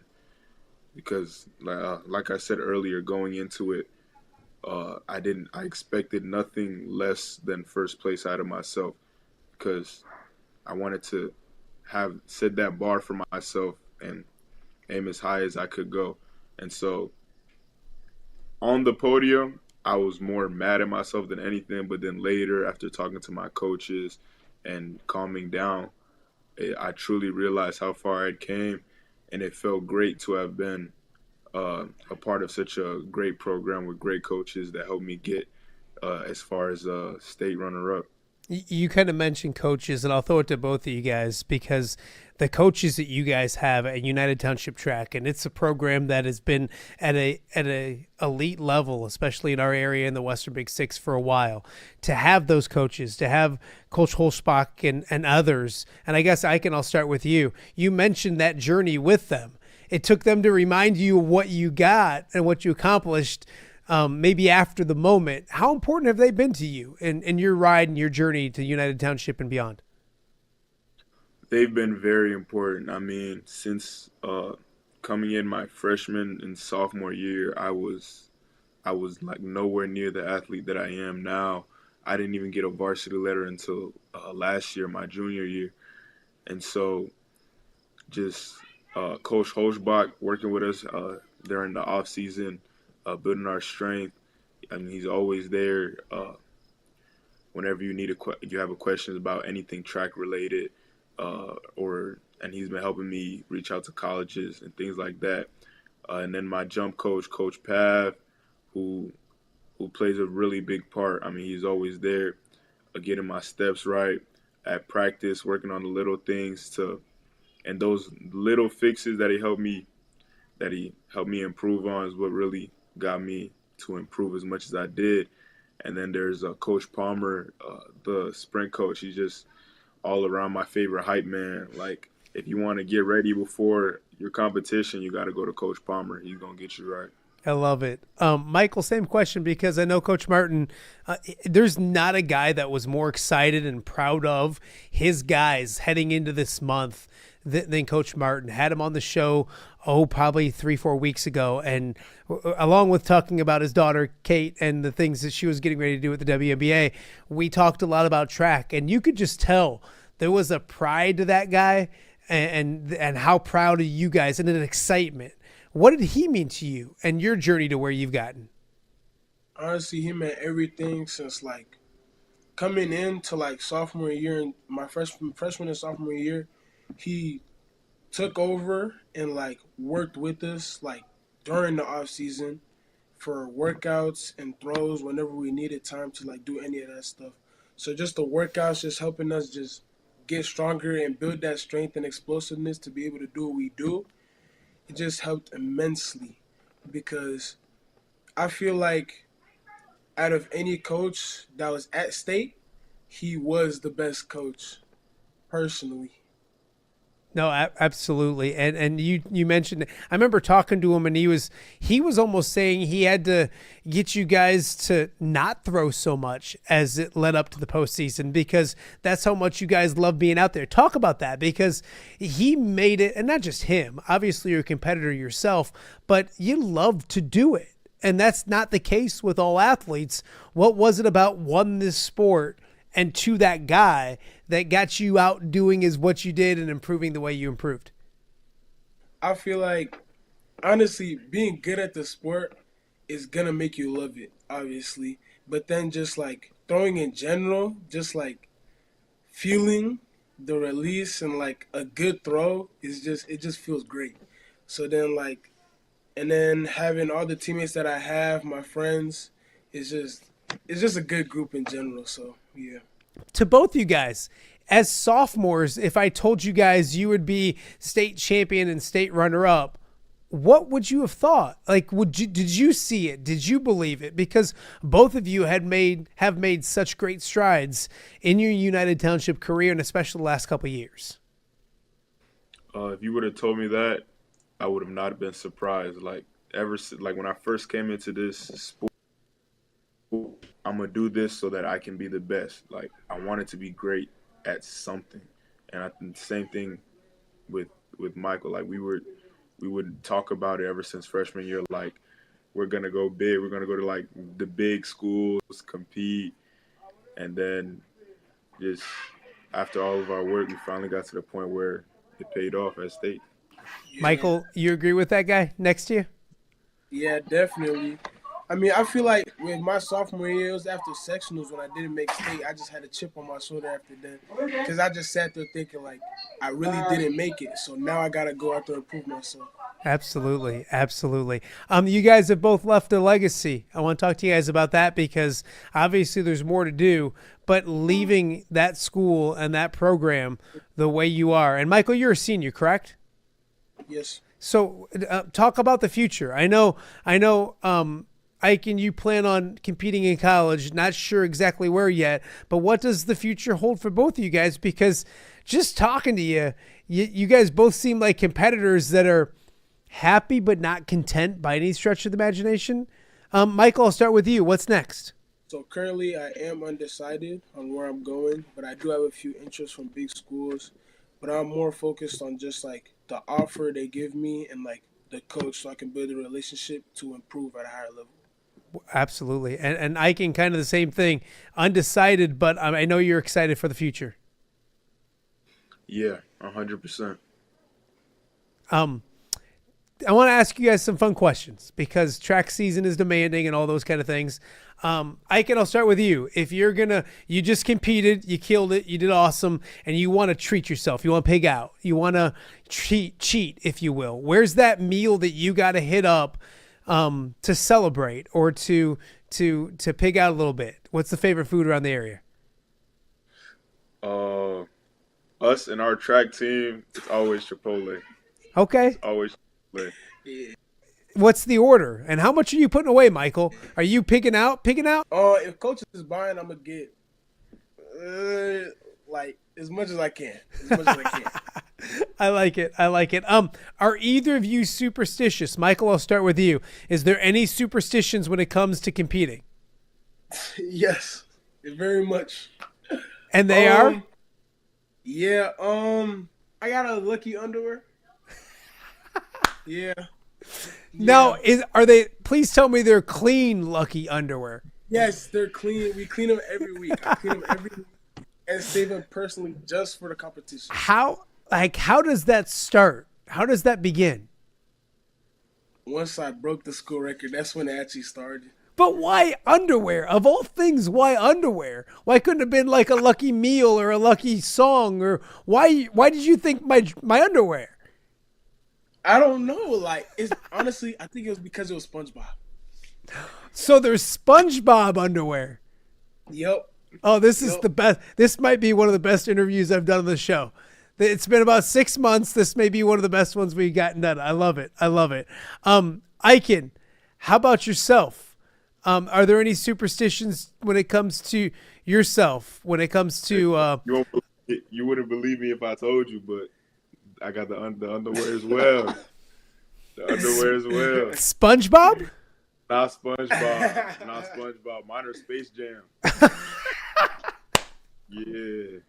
Speaker 13: Because like I said earlier, going into it, I expected nothing less than 1st place out of myself, because I wanted to have set that bar for myself and aim as high as I could go. And so on the podium, I was more mad at myself than anything. But then later, after talking to my coaches and calming down, I truly realized how far I came, and it felt great to have been a part of such a great program with great coaches that helped me get as far as state runner-up.
Speaker 2: You kind of mentioned coaches, and I'll throw it to both of you guys because the coaches that you guys have at United Township Track, and it's a program that has been at a elite level, especially in our area in the Western Big Six for a while. To have those coaches, to have Coach Holzbach and others, and I guess I'll start with you. You mentioned that journey with them. It took them to remind you of what you got and what you accomplished. Maybe after the moment. How important have they been to you in your ride and your journey to United Township and beyond?
Speaker 13: They've been very important. I mean, since coming in my freshman and sophomore year, I was like nowhere near the athlete that I am now. I didn't even get a varsity letter until last year, my junior year. And so just Coach Holzbach working with us during the off season, building our strength. I mean, he's always there whenever you need you have a question about anything track related, and he's been helping me reach out to colleges and things like that. And then my jump coach, Coach Pav, who plays a really big part. I mean, he's always there, getting my steps right at practice, working on the little things and those little fixes that he helped me improve on is what really got me to improve as much as I did. And then there's Coach Palmer, the sprint coach. He's just all around my favorite hype man. Like, if you want to get ready before your competition, you got to go to Coach Palmer. He's going to get you right.
Speaker 2: I love it. Michael, same question, because I know Coach Martin, there's not a guy that was more excited and proud of his guys heading into this month than Coach Martin. Had him on the show, probably 3-4 weeks ago, and along with talking about his daughter, Kate, and the things that she was getting ready to do at the WNBA, we talked a lot about track, and you could just tell there was a pride to that guy and how proud of you guys and an excitement. What did he mean to you and your journey to where you've gotten?
Speaker 12: Honestly, he meant everything since, like, coming into, like, sophomore year and my freshman and sophomore year. He took over and, like, worked with us, like, during the off season for workouts and throws whenever we needed time to, like, do any of that stuff. So just the workouts just helping us just get stronger and build that strength and explosiveness to be able to do what we do. It just helped immensely because I feel like out of any coach that was at state, he was the best coach personally.
Speaker 2: No, absolutely. And you mentioned, I remember talking to him, and he was almost saying he had to get you guys to not throw so much as it led up to the postseason, because that's how much you guys love being out there. Talk about that, because he made it, and not just him, obviously you're a competitor yourself, but you love to do it. And that's not the case with all athletes. What was it about this sport and to that guy that got you out doing is what you did and improving the way you improved?
Speaker 12: I feel like, honestly, being good at the sport is going to make you love it, obviously. But then just, like, throwing in general, just, like, feeling the release and, like, a good throw is just, it just feels great. So then, like, and then having all the teammates that I have, my friends, it's just a good group in general. So, yeah.
Speaker 2: To both you guys, as sophomores, if I told you guys you would be state champion and state runner-up, what would you have thought? Like, did you see it? Did you believe it? Because both of you have made such great strides in your United Township career, and especially the last couple of years.
Speaker 13: If you would have told me that, I would have not been surprised. Like, when I first came into this sport, I'm going to do this so that I can be the best. Like, I wanted to be great at something. And I think the same thing with Michael. Like, we would talk about it ever since freshman year. Like, we're going to go big. We're going to go to, like, the big schools, compete. And then just after all of our work, we finally got to the point where it paid off at state.
Speaker 2: Michael, you agree with that guy next to you?
Speaker 12: Yeah, definitely. I mean, I feel like with my sophomore year, it was after sectionals when I didn't make state. I just had a chip on my shoulder after then because I just sat there thinking, like, I really didn't make it. So now I got to go out there and prove myself.
Speaker 2: Absolutely. Absolutely. You guys have both left a legacy. I want to talk to you guys about that because obviously there's more to do, but leaving that school and that program the way you are. And Michael, you're a senior, correct?
Speaker 12: Yes.
Speaker 2: So talk about the future. I know, Ike, and you plan on competing in college, not sure exactly where yet, but what does the future hold for both of you guys? Because just talking to you guys both seem like competitors that are happy but not content by any stretch of the imagination. Michael, I'll start with you. What's next?
Speaker 12: So currently I am undecided on where I'm going, but I do have a few interests from big schools. But I'm more focused on just like the offer they give me and like the coach so I can build a relationship to improve at a higher level.
Speaker 2: Absolutely. And Ike, kind of the same thing. Undecided, but I know you're excited for the future.
Speaker 13: Yeah, 100%.
Speaker 2: I want to ask you guys some fun questions because track season is demanding and all those kind of things. Ike, I'll start with you. If you just competed, you killed it, you did awesome, and you want to treat yourself. You want to pig out. You want to cheat, if you will. Where's that meal that you got to hit up to celebrate or to pig out a little bit? What's the favorite food around the area?
Speaker 13: Us and our track team, it's always Chipotle.
Speaker 2: Okay.
Speaker 13: It's always Chipotle.
Speaker 12: Yeah.
Speaker 2: What's the order? And how much are you putting away, Michael? Are you pigging out?
Speaker 12: If coach is buying, I'm going to get like as much as I can.
Speaker 2: I like it. Are either of you superstitious? Michael, I'll start with you. Is there any superstitions when it comes to competing?
Speaker 12: Yes, very much.
Speaker 2: And they are?
Speaker 12: Yeah, I got a lucky underwear. Yeah.
Speaker 2: Now, are they? Please tell me they're clean lucky underwear.
Speaker 12: Yes, they're clean. We clean them every week. I clean them every week and save them personally just for the competition.
Speaker 2: How does that start? How does that begin?
Speaker 12: Once I broke the school record, that's when it actually started.
Speaker 2: But why underwear? Of all things, why underwear? Why couldn't it have been like a lucky meal or a lucky song? Or why did you think my underwear?
Speaker 12: I don't know. Like, it's honestly, I think it was because it was SpongeBob.
Speaker 2: So there's SpongeBob underwear.
Speaker 12: Yep.
Speaker 2: Oh, this is the best. This might be one of the best interviews I've done on the show. It's been about 6 months. This may be one of the best ones we've gotten done. I love it. Icone, how about yourself? Are there any superstitions when it comes to yourself? When it comes to
Speaker 13: you wouldn't believe me if I told you, but I got the underwear as well. The underwear as well.
Speaker 2: SpongeBob?
Speaker 13: Not SpongeBob. Mine are Space Jam. Yeah.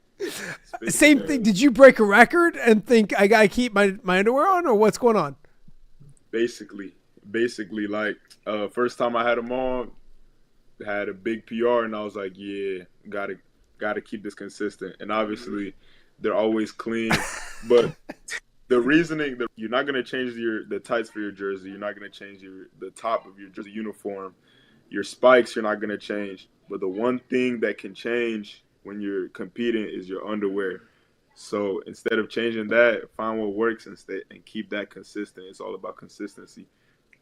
Speaker 2: Same thing. Did you break a record and think I gotta keep my underwear on, or what's going on?
Speaker 13: Basically, like first time I had them on, had a big PR, and I was like, yeah, gotta keep this consistent. And obviously, they're always clean, but the reasoning that you're not gonna change the tights for your jersey, you're not gonna change the top of your jersey uniform, your spikes, you're not gonna change. But the one thing that can change when you're competing is your underwear. So instead of changing that, find what works instead and keep that consistent. It's all about consistency.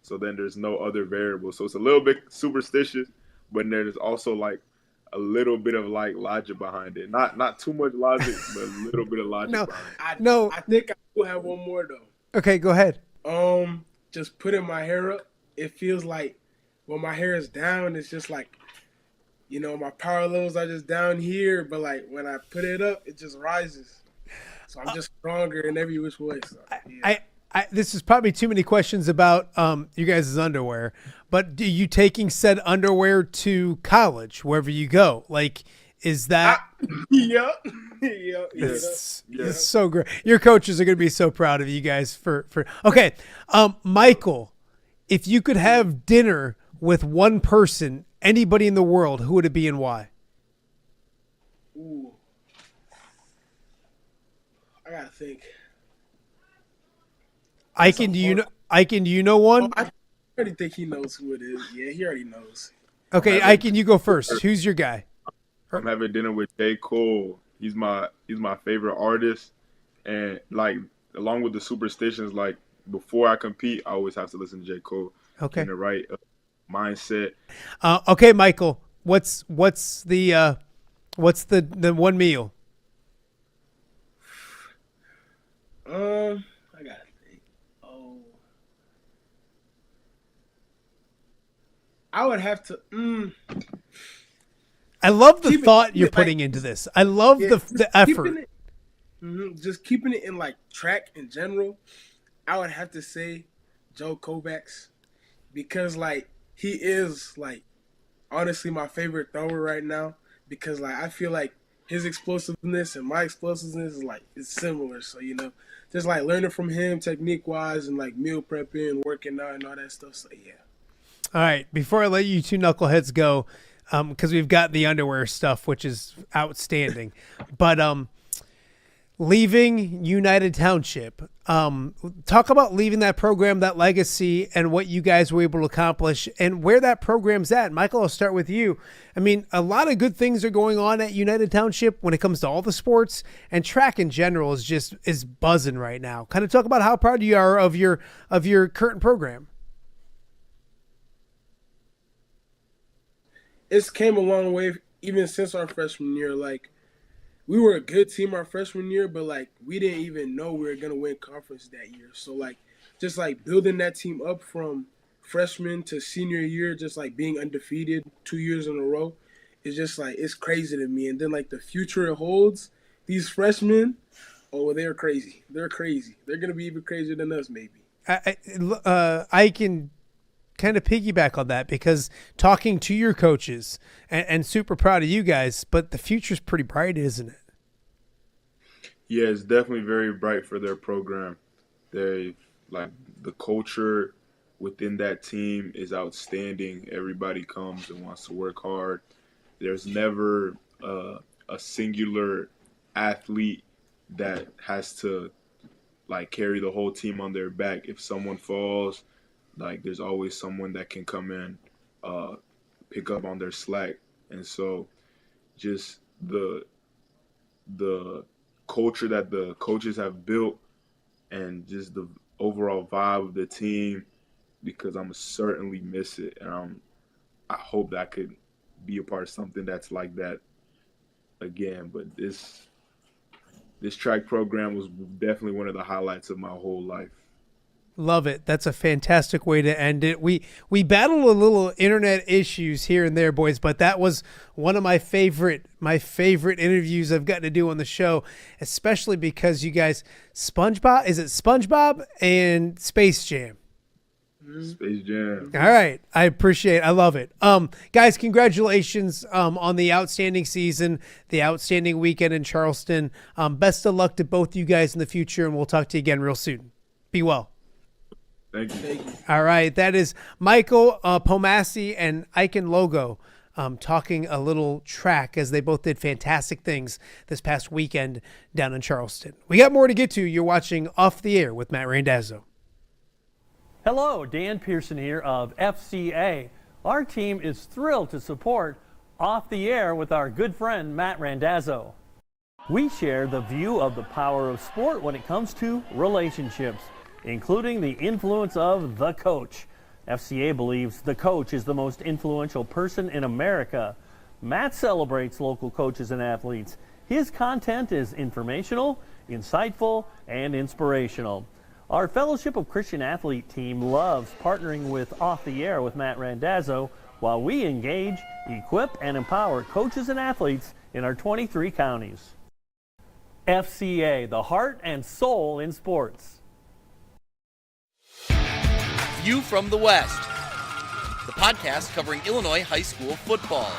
Speaker 13: So then there's no other variable. So it's a little bit superstitious, but there's also like a little bit of like logic behind it. Not too much logic, but a little bit of logic behind it.
Speaker 12: I think I will have one more though.
Speaker 2: Okay, go ahead.
Speaker 12: Just putting my hair up, it feels like when my hair is down, it's just like, my power levels are just down here, but like when I put it up, it just rises. So I'm just stronger in every which way. So, yeah.
Speaker 2: This is probably too many questions about you guys' underwear, but do you taking said underwear to college wherever you go? Like, is that?
Speaker 12: Yep.
Speaker 2: It's so great. Your coaches are going to be so proud of you guys for. Okay, Michael, if you could have dinner with one person, anybody in the world, who would it be and why?
Speaker 12: Ooh. I gotta think.
Speaker 2: Icone, do you know one?
Speaker 12: I already think he knows who it is. Yeah, he already knows.
Speaker 2: Okay, Icone, you go first. Who's your guy?
Speaker 13: I'm having dinner with J. Cole. He's my favorite artist, and like along with the superstitions, like before I compete, I always have to listen to J. Cole.
Speaker 2: Okay.
Speaker 13: In the right mindset.
Speaker 2: Okay, Michael. What's the one meal?
Speaker 12: I gotta think. I would have to.
Speaker 2: I love the thought you're putting into this. I love the effort.
Speaker 12: Just keeping it in like track in general. I would have to say Joe Kovacs, because like he is like honestly my favorite thrower right now, because like I feel like his explosiveness and my explosiveness is like it's similar. So just like learning from him technique wise and like meal prepping, working out and all that stuff. So yeah.
Speaker 2: All right, before I let you two knuckleheads go, because we've got the underwear stuff, which is outstanding, but leaving United Township, talk about leaving that program, that legacy, and what you guys were able to accomplish and where that program's at. Michael, I'll start with you. I mean, a lot of good things are going on at United Township when it comes to all the sports, and track in general is buzzing right now. Kind of talk about how proud you are of your current program.
Speaker 12: It's came a long way even since our freshman year. Like, we were a good team our freshman year, but like we didn't even know we were gonna win conference that year. So like just like building that team up from freshman to senior year, just like being undefeated 2 years in a row, is just like it's crazy to me. And then like the future it holds, these freshmen, they're crazy. They're crazy. They're gonna be even crazier than us, maybe.
Speaker 2: I can kind of piggyback on that, because talking to your coaches and super proud of you guys, but the future's pretty bright, isn't it?
Speaker 13: Yeah, it's definitely very bright for their program. They like the culture within that team is outstanding. Everybody comes and wants to work hard. There's never a singular athlete that has to like carry the whole team on their back. If someone falls, like there's always someone that can come in, pick up on their slack. And so just the culture that the coaches have built and just the overall vibe of the team, because I'm certainly miss it. And I hope that I could be a part of something that's like that again. But this track program was definitely one of the highlights of my whole life.
Speaker 2: Love it. That's a fantastic way to end it. We battled a little internet issues here and there, boys, but that was one of my favorite interviews I've gotten to do on the show, especially because you guys, SpongeBob and Space Jam.
Speaker 13: Space Jam.
Speaker 2: All right. I appreciate it. I love it. Guys, congratulations on the outstanding season, the outstanding weekend in Charleston. Best of luck to both you guys in the future, and we'll talk to you again real soon. Be well.
Speaker 13: Thank you.
Speaker 2: All right. That is Michael Kpomassy and Icone Logo talking a little track, as they both did fantastic things this past weekend down in Charleston. We got more to get to. You're watching Off the Air with Matt Randazzo.
Speaker 14: Hello, Dan Pearson here of FCA. Our team is thrilled to support Off the Air with our good friend Matt Randazzo. We share the view of the power of sport when it comes to relationships, including the influence of the coach. FCA believes the coach is the most influential person in America. Matt celebrates local coaches and athletes. His content is informational, insightful, and inspirational. Our Fellowship of Christian Athlete team loves partnering with Off the Air with Matt Randazzo while we engage, equip, and empower coaches and athletes in our 23 counties. FCA, the heart and soul in sports.
Speaker 15: View from the West, the podcast covering Illinois high school football.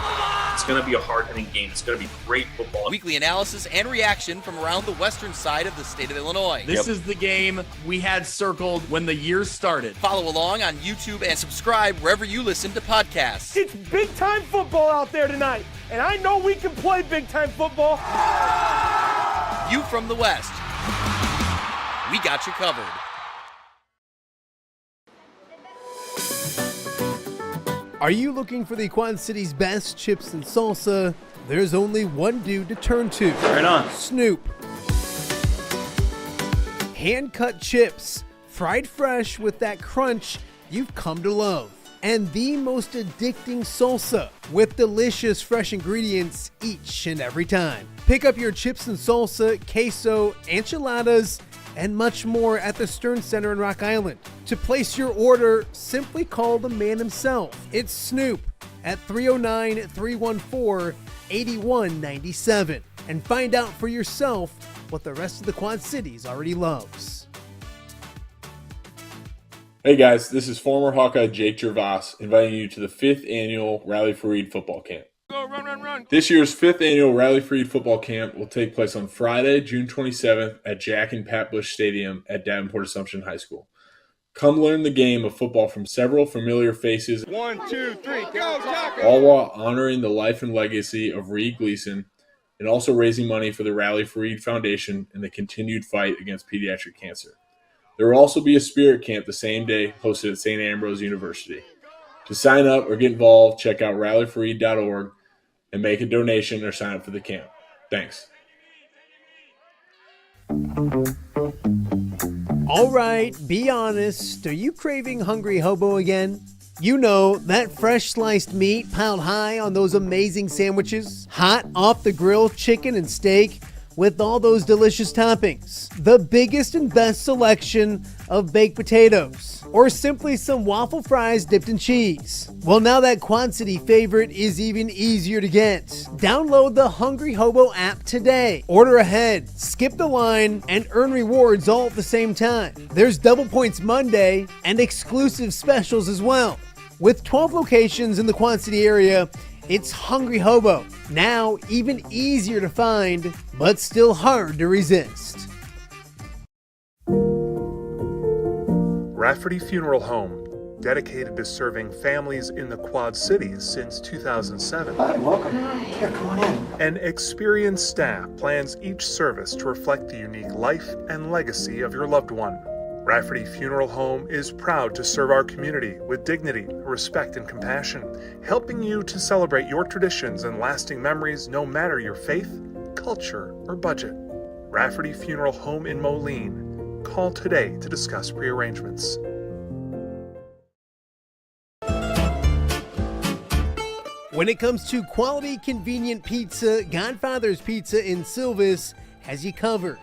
Speaker 16: It's going to be a hard-hitting game. It's going to be great football.
Speaker 15: Weekly analysis and reaction from around the western side of the state of Illinois.
Speaker 17: This is the game we had circled when the year started.
Speaker 15: Follow along on YouTube and subscribe wherever you listen to podcasts.
Speaker 11: It's big-time football out there tonight, and I know we can play big-time football.
Speaker 15: View from the West. We got you covered.
Speaker 2: Are you looking for the Quad City's best chips and salsa? There's only one dude to turn to.
Speaker 17: Right on.
Speaker 2: Snoop. Hand-cut chips, fried fresh with that crunch you've come to love. And the most addicting salsa with delicious fresh ingredients each and every time. Pick up your chips and salsa, queso, enchiladas, and much more at the Stern Center in Rock Island. To place your order, simply call the man himself. It's Snoop at 309-314-8197 and find out for yourself what the rest of the Quad Cities already loves.
Speaker 10: Hey guys, this is former Hawkeye Jake Gervais inviting you to the 5th annual Rally for Reed football camp.
Speaker 11: Go, run, run, run.
Speaker 10: This year's 5th annual Rally for Reed football camp will take place on Friday, June 27th at Jack and Pat Bush Stadium at Davenport Assumption High School. Come learn the game of football from several familiar faces.
Speaker 11: 1, 2, 3, go, Tucker!
Speaker 10: All while honoring the life and legacy of Reed Gleason and also raising money for the Rally for Reed Foundation and the continued fight against pediatric cancer. There will also be a spirit camp the same day hosted at St. Ambrose University. To sign up or get involved, check out rallyforeed.org and make a donation or sign up for the camp. Thanks.
Speaker 2: All right, be honest. Are you craving Hungry Hobo again? You know, that fresh sliced meat piled high on those amazing sandwiches, hot off the grill chicken and steak, with all those delicious toppings, the biggest and best selection of baked potatoes, or simply some waffle fries dipped in cheese. Well, now that Quad City favorite is even easier to get. Download the Hungry Hobo app today. Order ahead, skip the line, and earn rewards all at the same time. There's Double Points Monday and exclusive specials as well. With 12 locations in the Quad City area, it's Hungry Hobo, now even easier to find, but still hard to resist.
Speaker 6: Rafferty Funeral Home, dedicated to serving families in the Quad Cities since 2007.
Speaker 7: Hi, welcome. Here, come on in.
Speaker 6: An experienced staff plans each service to reflect the unique life and legacy of your loved one. Rafferty Funeral Home is proud to serve our community with dignity, respect, and compassion, helping you to celebrate your traditions and lasting memories no matter your faith, culture, or budget. Rafferty Funeral Home in Moline. Call today to discuss prearrangements.
Speaker 2: When it comes to quality, convenient pizza, Godfather's Pizza in Silvis has you covered.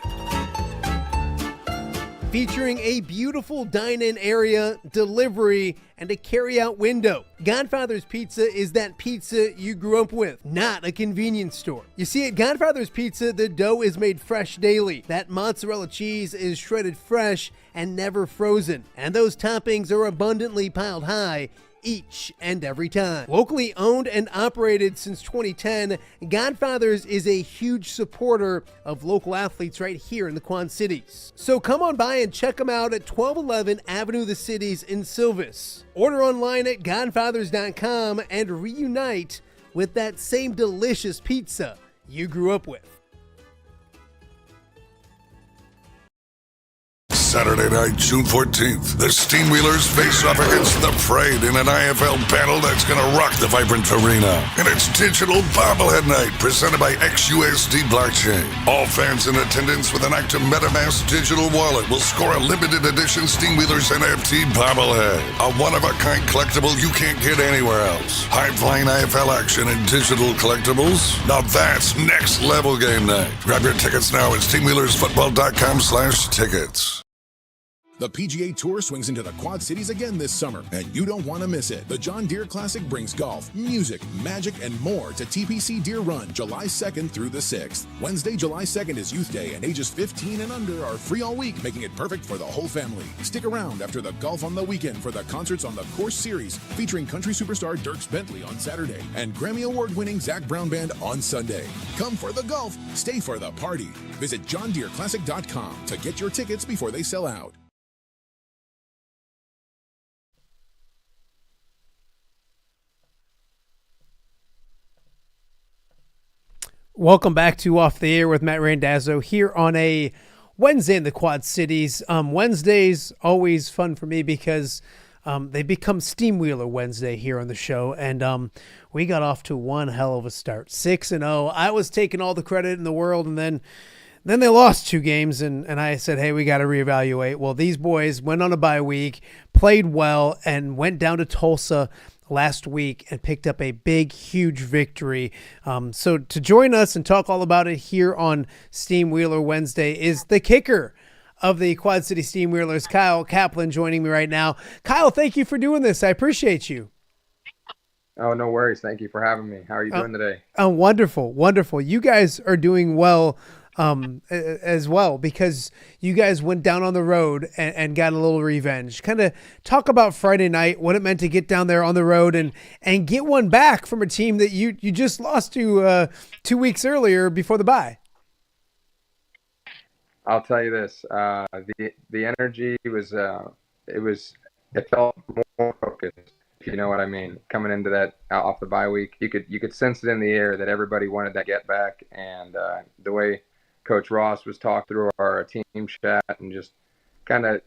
Speaker 2: Featuring a beautiful dine-in area, delivery, and a carry-out window. Godfather's Pizza is that pizza you grew up with, not a convenience store. You see, at Godfather's Pizza, the dough is made fresh daily. That mozzarella cheese is shredded fresh and never frozen. And those toppings are abundantly piled high each and every time. Locally owned and operated since 2010, Godfather's is a huge supporter of local athletes right here in the Quad Cities. So come on by and check them out at 1211 Avenue of the Cities in Silvis. Order online at godfathers.com and reunite with that same delicious pizza you grew up with.
Speaker 8: Saturday night, June 14th, the Steamwheelers face off against the Parade in an IFL battle that's going to rock the vibrant arena. And it's digital bobblehead night presented by XUSD Blockchain. All fans in attendance with an active MetaMask digital wallet will score a limited edition Steamwheelers NFT bobblehead. A one-of-a-kind collectible you can't get anywhere else. High-flying IFL action and digital collectibles? Now that's next level game night. Grab your tickets now at steamwheelersfootball.com/tickets.
Speaker 9: The PGA Tour swings into the Quad Cities again this summer, and you don't want to miss it. The John Deere Classic brings golf, music, magic, and more to TPC Deere Run July 2nd through the 6th. Wednesday, July 2nd is Youth Day, and ages 15 and under are free all week, making it perfect for the whole family. Stick around after the golf on the weekend for the concerts on the Course Series, featuring country superstar Dierks Bentley on Saturday and Grammy Award-winning Zach Brown Band on Sunday. Come for the golf, stay for the party. Visit JohnDeereClassic.com to get your tickets before they sell out.
Speaker 2: Welcome back to Off the Air with Matt Randazzo here on a Wednesday in the Quad Cities. Wednesdays always fun for me because they become Steamwheeler Wednesday here on the show, and we got off to one hell of a start, 6-0. I was taking all the credit in the world, and then Then they lost 2 games, and I said, hey, we got to reevaluate. Well, these boys went on a bye week, played well, and went down to Tulsa last week and picked up a big, huge victory. So to join us and talk all about it here on Steamwheeler Wednesday is the kicker of the Quad City Steamwheelers, Kyle Kaplan, joining me right now. Kyle, thank you for doing this. I appreciate you.
Speaker 18: Oh, no worries. Thank you for having me. How are you doing today?
Speaker 2: Wonderful, wonderful. You guys are doing well as well, because you guys went down on the road and got a little revenge. Kind of talk about Friday night, what it meant to get down there on the road and get one back from a team that you just lost to 2 weeks earlier before the bye.
Speaker 18: I'll tell you this: the energy was it felt more focused. If you know what I mean. Coming into that off the bye week, you could sense it in the air that everybody wanted that get back, and the way Coach Ross was talking through our team chat and just kind of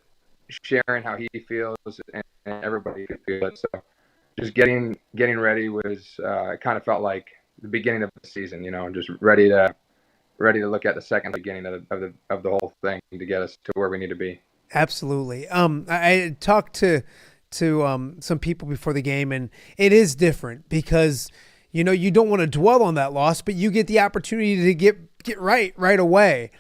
Speaker 18: sharing how he feels, and everybody could feel it. So just getting ready was kind of felt like the beginning of the season, just ready to look at the second beginning of the whole thing to get us to where we need to be.
Speaker 2: Absolutely. I talked to some people before the game, and it is different because you don't want to dwell on that loss, but you get the opportunity to get right away.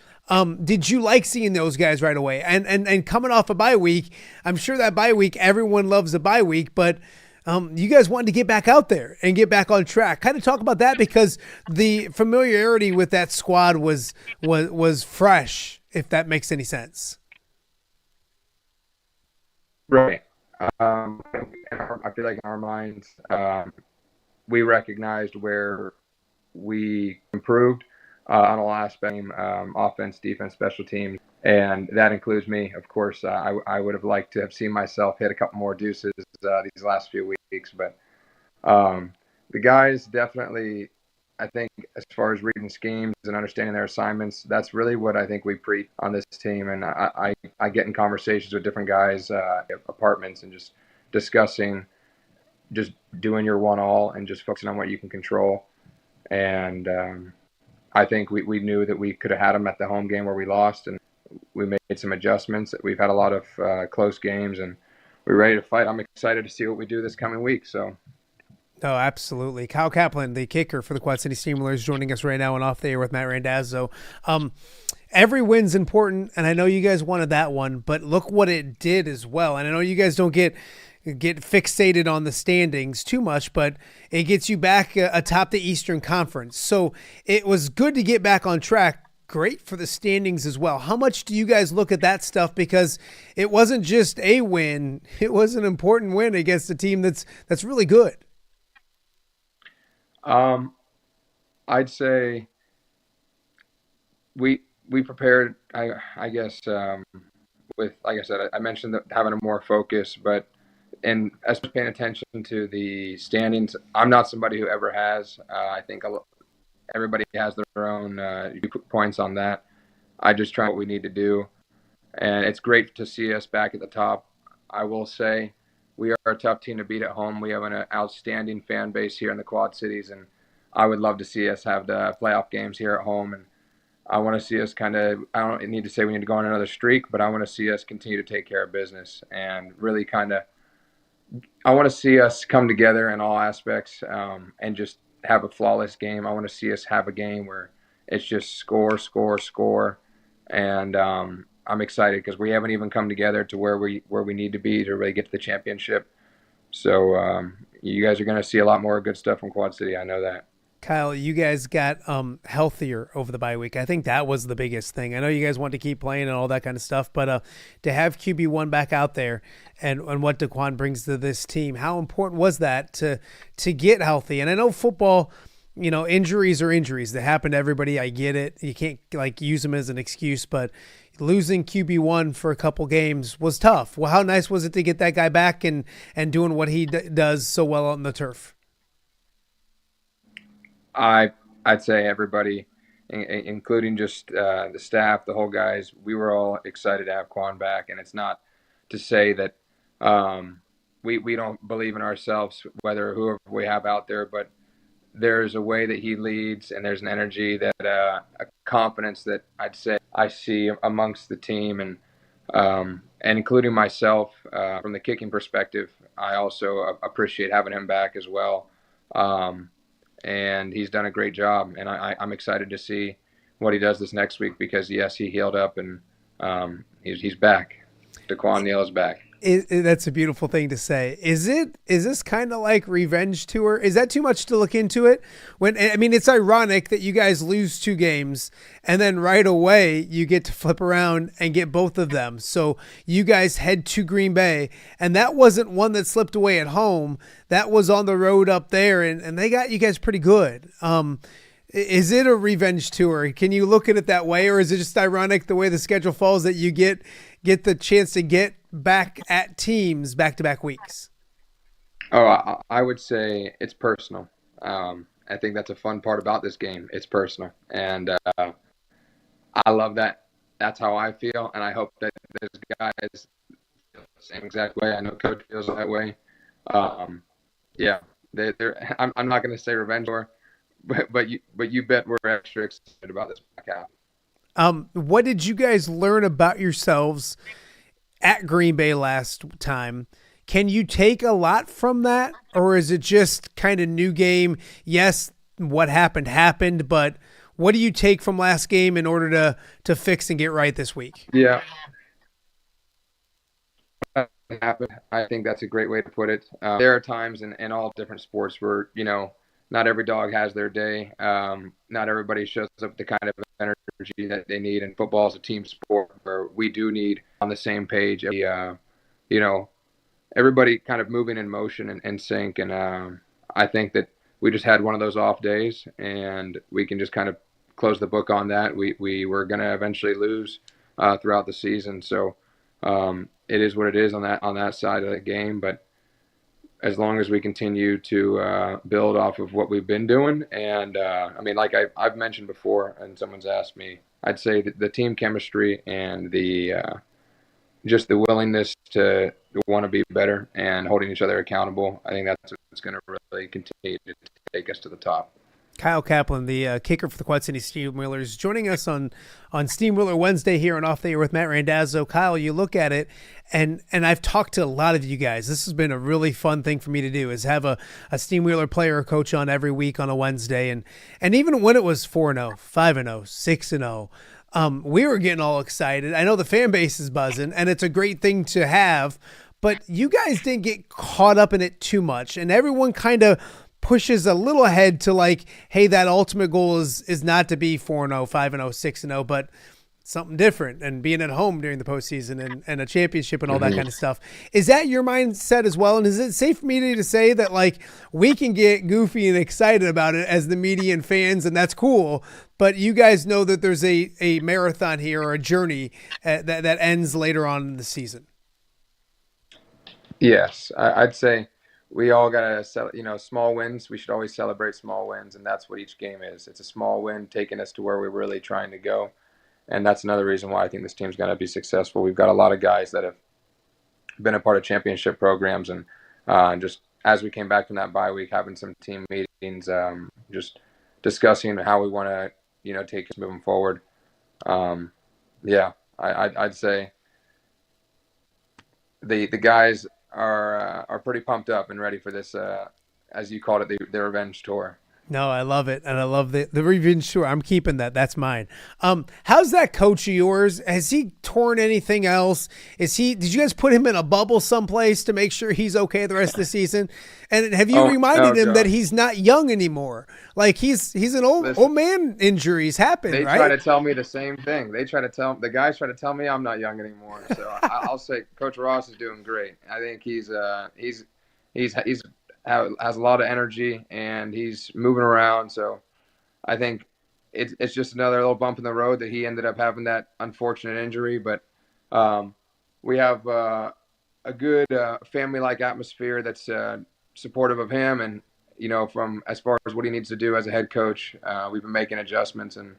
Speaker 2: Did you like seeing those guys right away? And coming off a bye week, I'm sure that bye week, everyone loves a bye week, but you guys wanted to get back out there and get back on track. Kind of talk about that, because the familiarity with that squad was fresh, if that makes any sense.
Speaker 18: Right. I feel like in our minds, we recognized where we improved on all aspects, offense, defense, special teams, and that includes me. Of course, I would have liked to have seen myself hit a couple more deuces these last few weeks, but the guys definitely, I think, as far as reading schemes and understanding their assignments, that's really what I think we preach on this team. And I get in conversations with different guys, apartments, and just discussing, just doing your one all and just focusing on what you can control. And I think we knew that we could have had them at the home game where we lost, and we made some adjustments. We've had a lot of close games, and we're ready to fight. I'm excited to see what we do this coming week. So.
Speaker 2: Oh, absolutely. Kyle Kaplan, the kicker for the Quad City Steamwheelers, joining us right now and off the air with Matt Randazzo. Every win's important, and I know you guys wanted that one, but look what it did as well. And I know you guys don't get fixated on the standings too much, but it gets you back atop the Eastern Conference. So it was good to get back on track. Great for the standings as well. How much do you guys look at that stuff? Because it wasn't just a win. It was an important win against a team that's really good.
Speaker 18: I'd say we prepared, I guess, with, like I said, I mentioned that having a more focus, but and as paying attention to the standings, I'm not somebody who ever has. I think everybody has their own points on that. I just try what we need to do, and it's great to see us back at the top. I will say we are a tough team to beat at home. We have an outstanding fan base here in the Quad Cities, and I would love to see us have the playoff games here at home. And I want to see us I don't need to say we need to go on another streak, but I want to see us continue to take care of business and really I want to see us come together in all aspects and just have a flawless game. I want to see us have a game where it's just score, score, score. And I'm excited because we haven't even come together to where we need to be to really get to the championship. So you guys are going to see a lot more good stuff from Quad City. I know that.
Speaker 2: Kyle, you guys got healthier over the bye week. I think that was the biggest thing. I know you guys want to keep playing and all that kind of stuff, but to have QB1 back out there and what Daquan brings to this team, how important was that to get healthy? And I know football, injuries are injuries. They happen to everybody. I get it. You can't use them as an excuse, but losing QB1 for a couple games was tough. Well, how nice was it to get that guy back and doing what he does so well on the turf?
Speaker 18: I'd say everybody, including just the staff, the whole guys, we were all excited to have Quan back. And it's not to say that we don't believe in ourselves, whoever we have out there, but there's a way that he leads, and there's an energy that a confidence that I'd say I see amongst the team, and including myself from the kicking perspective. I also appreciate having him back as well, and he's done a great job. And I'm excited to see what he does this next week because yes, he healed up and he's back. Daquan Neal is back.
Speaker 2: That's a beautiful thing to say. Is this kind of like revenge tour? Is that too much to look into it? It's ironic that you guys lose 2 games and then right away you get to flip around and get both of them. So you guys head to Green Bay, and that wasn't one that slipped away at home. That was on the road up there, and they got you guys pretty good. Is it a revenge tour? Can you look at it that way, or is it just ironic the way the schedule falls that you get the chance to get back at teams back-to-back weeks?
Speaker 18: Oh, I would say it's personal. I think that's a fun part about this game. It's personal, and I love that. That's how I feel, and I hope that there's guys feel the same exact way. I know Coach feels that way. Yeah, I'm not going to say revenge tour, but you bet we're extra excited about this back half.
Speaker 2: What did you guys learn about yourselves at Green Bay last time? Can you take a lot from that, or is it just kind of new game? Yes, what happened, but what do you take from last game in order to fix and get right this week?
Speaker 18: Yeah. I think that's a great way to put it. There are times in all different sports where, not every dog has their day. Not everybody shows up the kind of energy that they need. And football is a team sport where we do need on the same page. Everybody kind of moving in motion and sync. And I think that we just had one of those off days, and we can just kind of close the book on that. We were going to eventually lose throughout the season, so it is what it is on that side of the game. But as long as we continue to build off of what we've been doing, and like I've mentioned before, and someone's asked me, I'd say that the team chemistry and the just the willingness to want to be better and holding each other accountable, I think that's what's going to really continue to take us to the top.
Speaker 2: Kyle Kaplan, the kicker for the Quad City Steamwheelers, joining us on Steamwheeler Wednesday here on Off the Air with Matt Randazzo. Kyle, you look at it, and I've talked to a lot of you guys. This has been a really fun thing for me to do, is have a Steamwheeler player or coach on every week on a Wednesday. And even when it was 4-0, 5-0, 6-0, we were getting all excited. I know the fan base is buzzing, and it's a great thing to have, but you guys didn't get caught up in it too much, and everyone kind of pushes a little ahead to like, hey, that ultimate goal is not to be 4-0, 5-0, 6-0, but something different, and being at home during the postseason and a championship and all that kind of stuff. Is that your mindset as well? And is it safe for me to say that like we can get goofy and excited about it as the media and fans, and that's cool, but you guys know that there's a marathon here, or a journey that ends later on in the season?
Speaker 18: Yes, I'd say we all got to, small wins. We should always celebrate small wins, and that's what each game is. It's a small win taking us to where we're really trying to go, and that's another reason why I think this team's going to be successful. We've got a lot of guys that have been a part of championship programs, and just as we came back from that bye week, having some team meetings, just discussing how we want to, take us moving forward. I'd say the guys are pretty pumped up and ready for this, as you called it, the revenge tour.
Speaker 2: No, I love it, and I love the revenge tour. I'm keeping that. That's mine. How's that coach of yours? Has he torn anything else? Did you guys put him in a bubble someplace to make sure he's okay the rest of the season? And have you reminded him that he's not young anymore? Like he's an old man. Injuries happen, right?
Speaker 18: They try to tell me the same thing. The guys try to tell me I'm not young anymore. So I'll say Coach Ross is doing great. I think he's has a lot of energy, and he's moving around. So I think it's just another little bump in the road that he ended up having that unfortunate injury. But we have a good family-like atmosphere that's supportive of him, and from as far as what he needs to do as a head coach, we've been making adjustments, and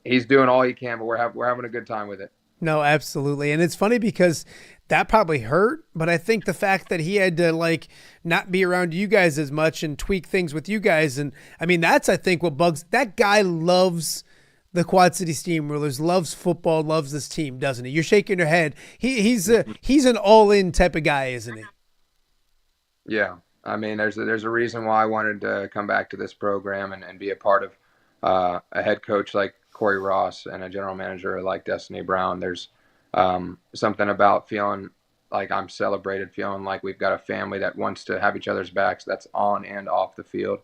Speaker 18: he's doing all he can. But we're having a good time with it.
Speaker 2: No, absolutely. And it's funny because that probably hurt, but I think the fact that he had to like not be around you guys as much and tweak things with you guys. And I mean, that's, I think, what bugs that guy. Loves the Quad City Steamwheelers, loves football, loves this team, doesn't he? You're shaking your head. He's an all-in type of guy, isn't he?
Speaker 18: Yeah. I mean, there's a reason why I wanted to come back to this program and be a part of a head coach like Corey Ross and a general manager like Destiny Brown. There's something about feeling like I'm celebrated, feeling like we've got a family that wants to have each other's backs. That's on and off the field.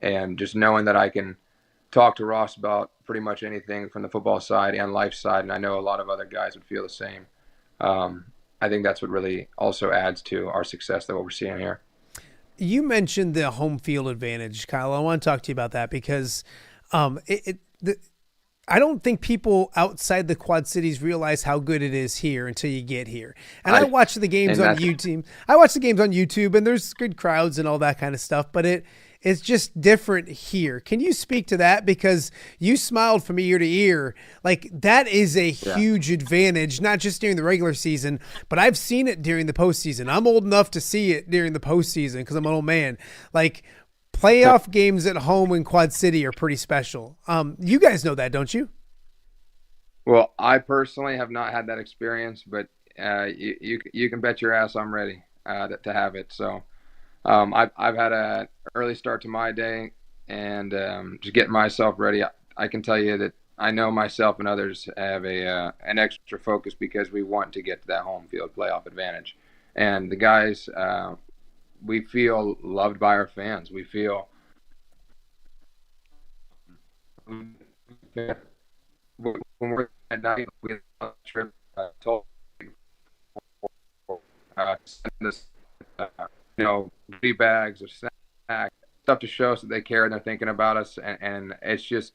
Speaker 18: And just knowing that I can talk to Ross about pretty much anything from the football side and life side, and I know a lot of other guys would feel the same. I think that's what really also adds to our success that what we're seeing here.
Speaker 2: You mentioned the home field advantage, Kyle. I want to talk to you about that because I don't think people outside the Quad Cities realize how good it is here until you get here. And I watch the games on YouTube. I watch the games on YouTube, and there's good crowds and all that kind of stuff, but it's just different here. Can you speak to that? Because you smiled from ear to ear. Like, that is a huge advantage, not just during the regular season, but I've seen it during the postseason. I'm old enough to see it during the postseason because I'm an old man. Like, playoff games at home in Quad City are pretty special. You guys know that, don't you?
Speaker 18: Well, I personally have not had that experience, but you can bet your ass I'm ready to have it. So I've had an early start to my day, and just getting myself ready. I can tell you that I know myself and others have an extra focus because we want to get to that home field playoff advantage. And the guys, we feel loved by our fans. We feel when we're at night, we trip told send us goodie bags or snacks, stuff to show us that they care and they're thinking about us. And it's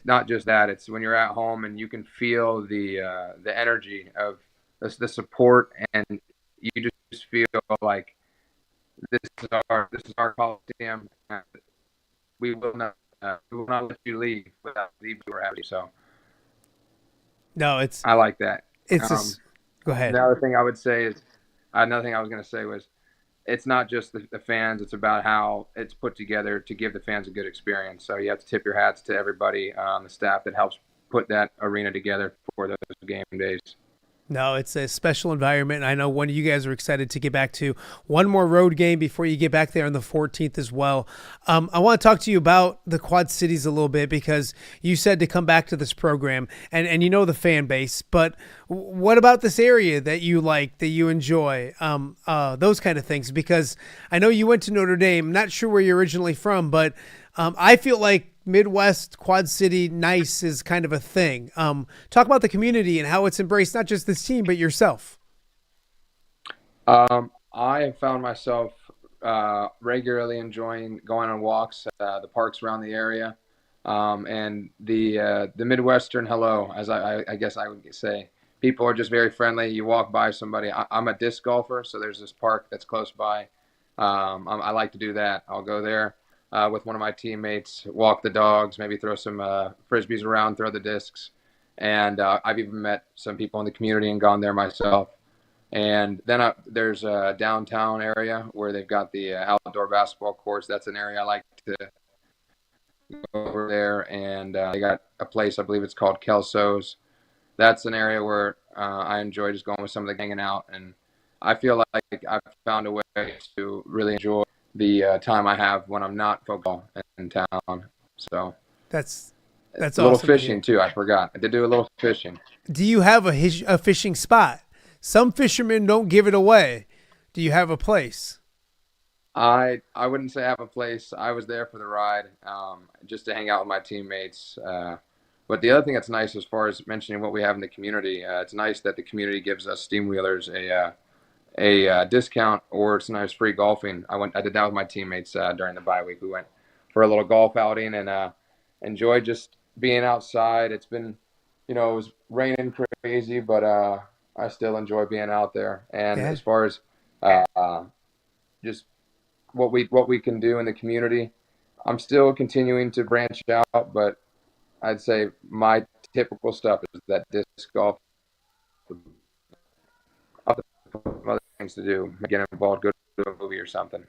Speaker 18: not just that. It's when you're at home and you can feel the energy of the support, and you just feel like this is our Coliseum. We will not let you leave without leaving. We're happy. So
Speaker 2: no,
Speaker 18: I like that.
Speaker 2: It's go ahead.
Speaker 18: Another thing I was going to say was, it's not just the fans. It's about how it's put together to give the fans a good experience. So you have to tip your hats to everybody on the staff that helps put that arena together for those game days.
Speaker 2: No, it's a special environment. I know one of you guys are excited to get back to one more road game before you get back there on the 14th as well. I want to talk to you about the Quad Cities a little bit because you said to come back to this program and you know the fan base, but what about this area that you like, that you enjoy, those kind of things? Because I know you went to Notre Dame, not sure where you're originally from, but I feel like Midwest Quad City nice is kind of a thing. Talk about the community and how it's embraced, not just this team, but yourself.
Speaker 18: I have found myself regularly enjoying going on walks, the parks around the area, and the Midwestern hello, as I guess I would say. People are just very friendly. You walk by somebody. I'm a disc golfer, so there's this park that's close by. I like to do that. I'll go there with one of my teammates, walk the dogs, maybe throw some Frisbees around, throw the discs. And I've even met some people in the community and gone there myself. And then there's a downtown area where they've got the outdoor basketball courts. That's an area I like to go over there. And they got a place, I believe it's called Kelso's. That's an area where I enjoy just going with some of the hanging out. And I feel like I've found a way to really enjoy the time I have when I'm not football in town. So
Speaker 2: that's
Speaker 18: a
Speaker 2: awesome.
Speaker 18: Little fishing too. I forgot. I did do a little fishing.
Speaker 2: Do you have a fishing spot? Some fishermen don't give it away. Do you have a place?
Speaker 18: I wouldn't say I have a place. I was there for the ride, just to hang out with my teammates. But the other thing that's nice, as far as mentioning what we have in the community, it's nice that the community gives us Steamwheelers a discount, or it's nice free golfing. I did that with my teammates during the bye week. We went for a little golf outing and enjoyed just being outside. It's been, it was raining crazy, but I still enjoy being out there. And as far as just what we can do in the community, I'm still continuing to branch out, but I'd say my typical stuff is that disc golf other things to do, get involved, go to a movie or something.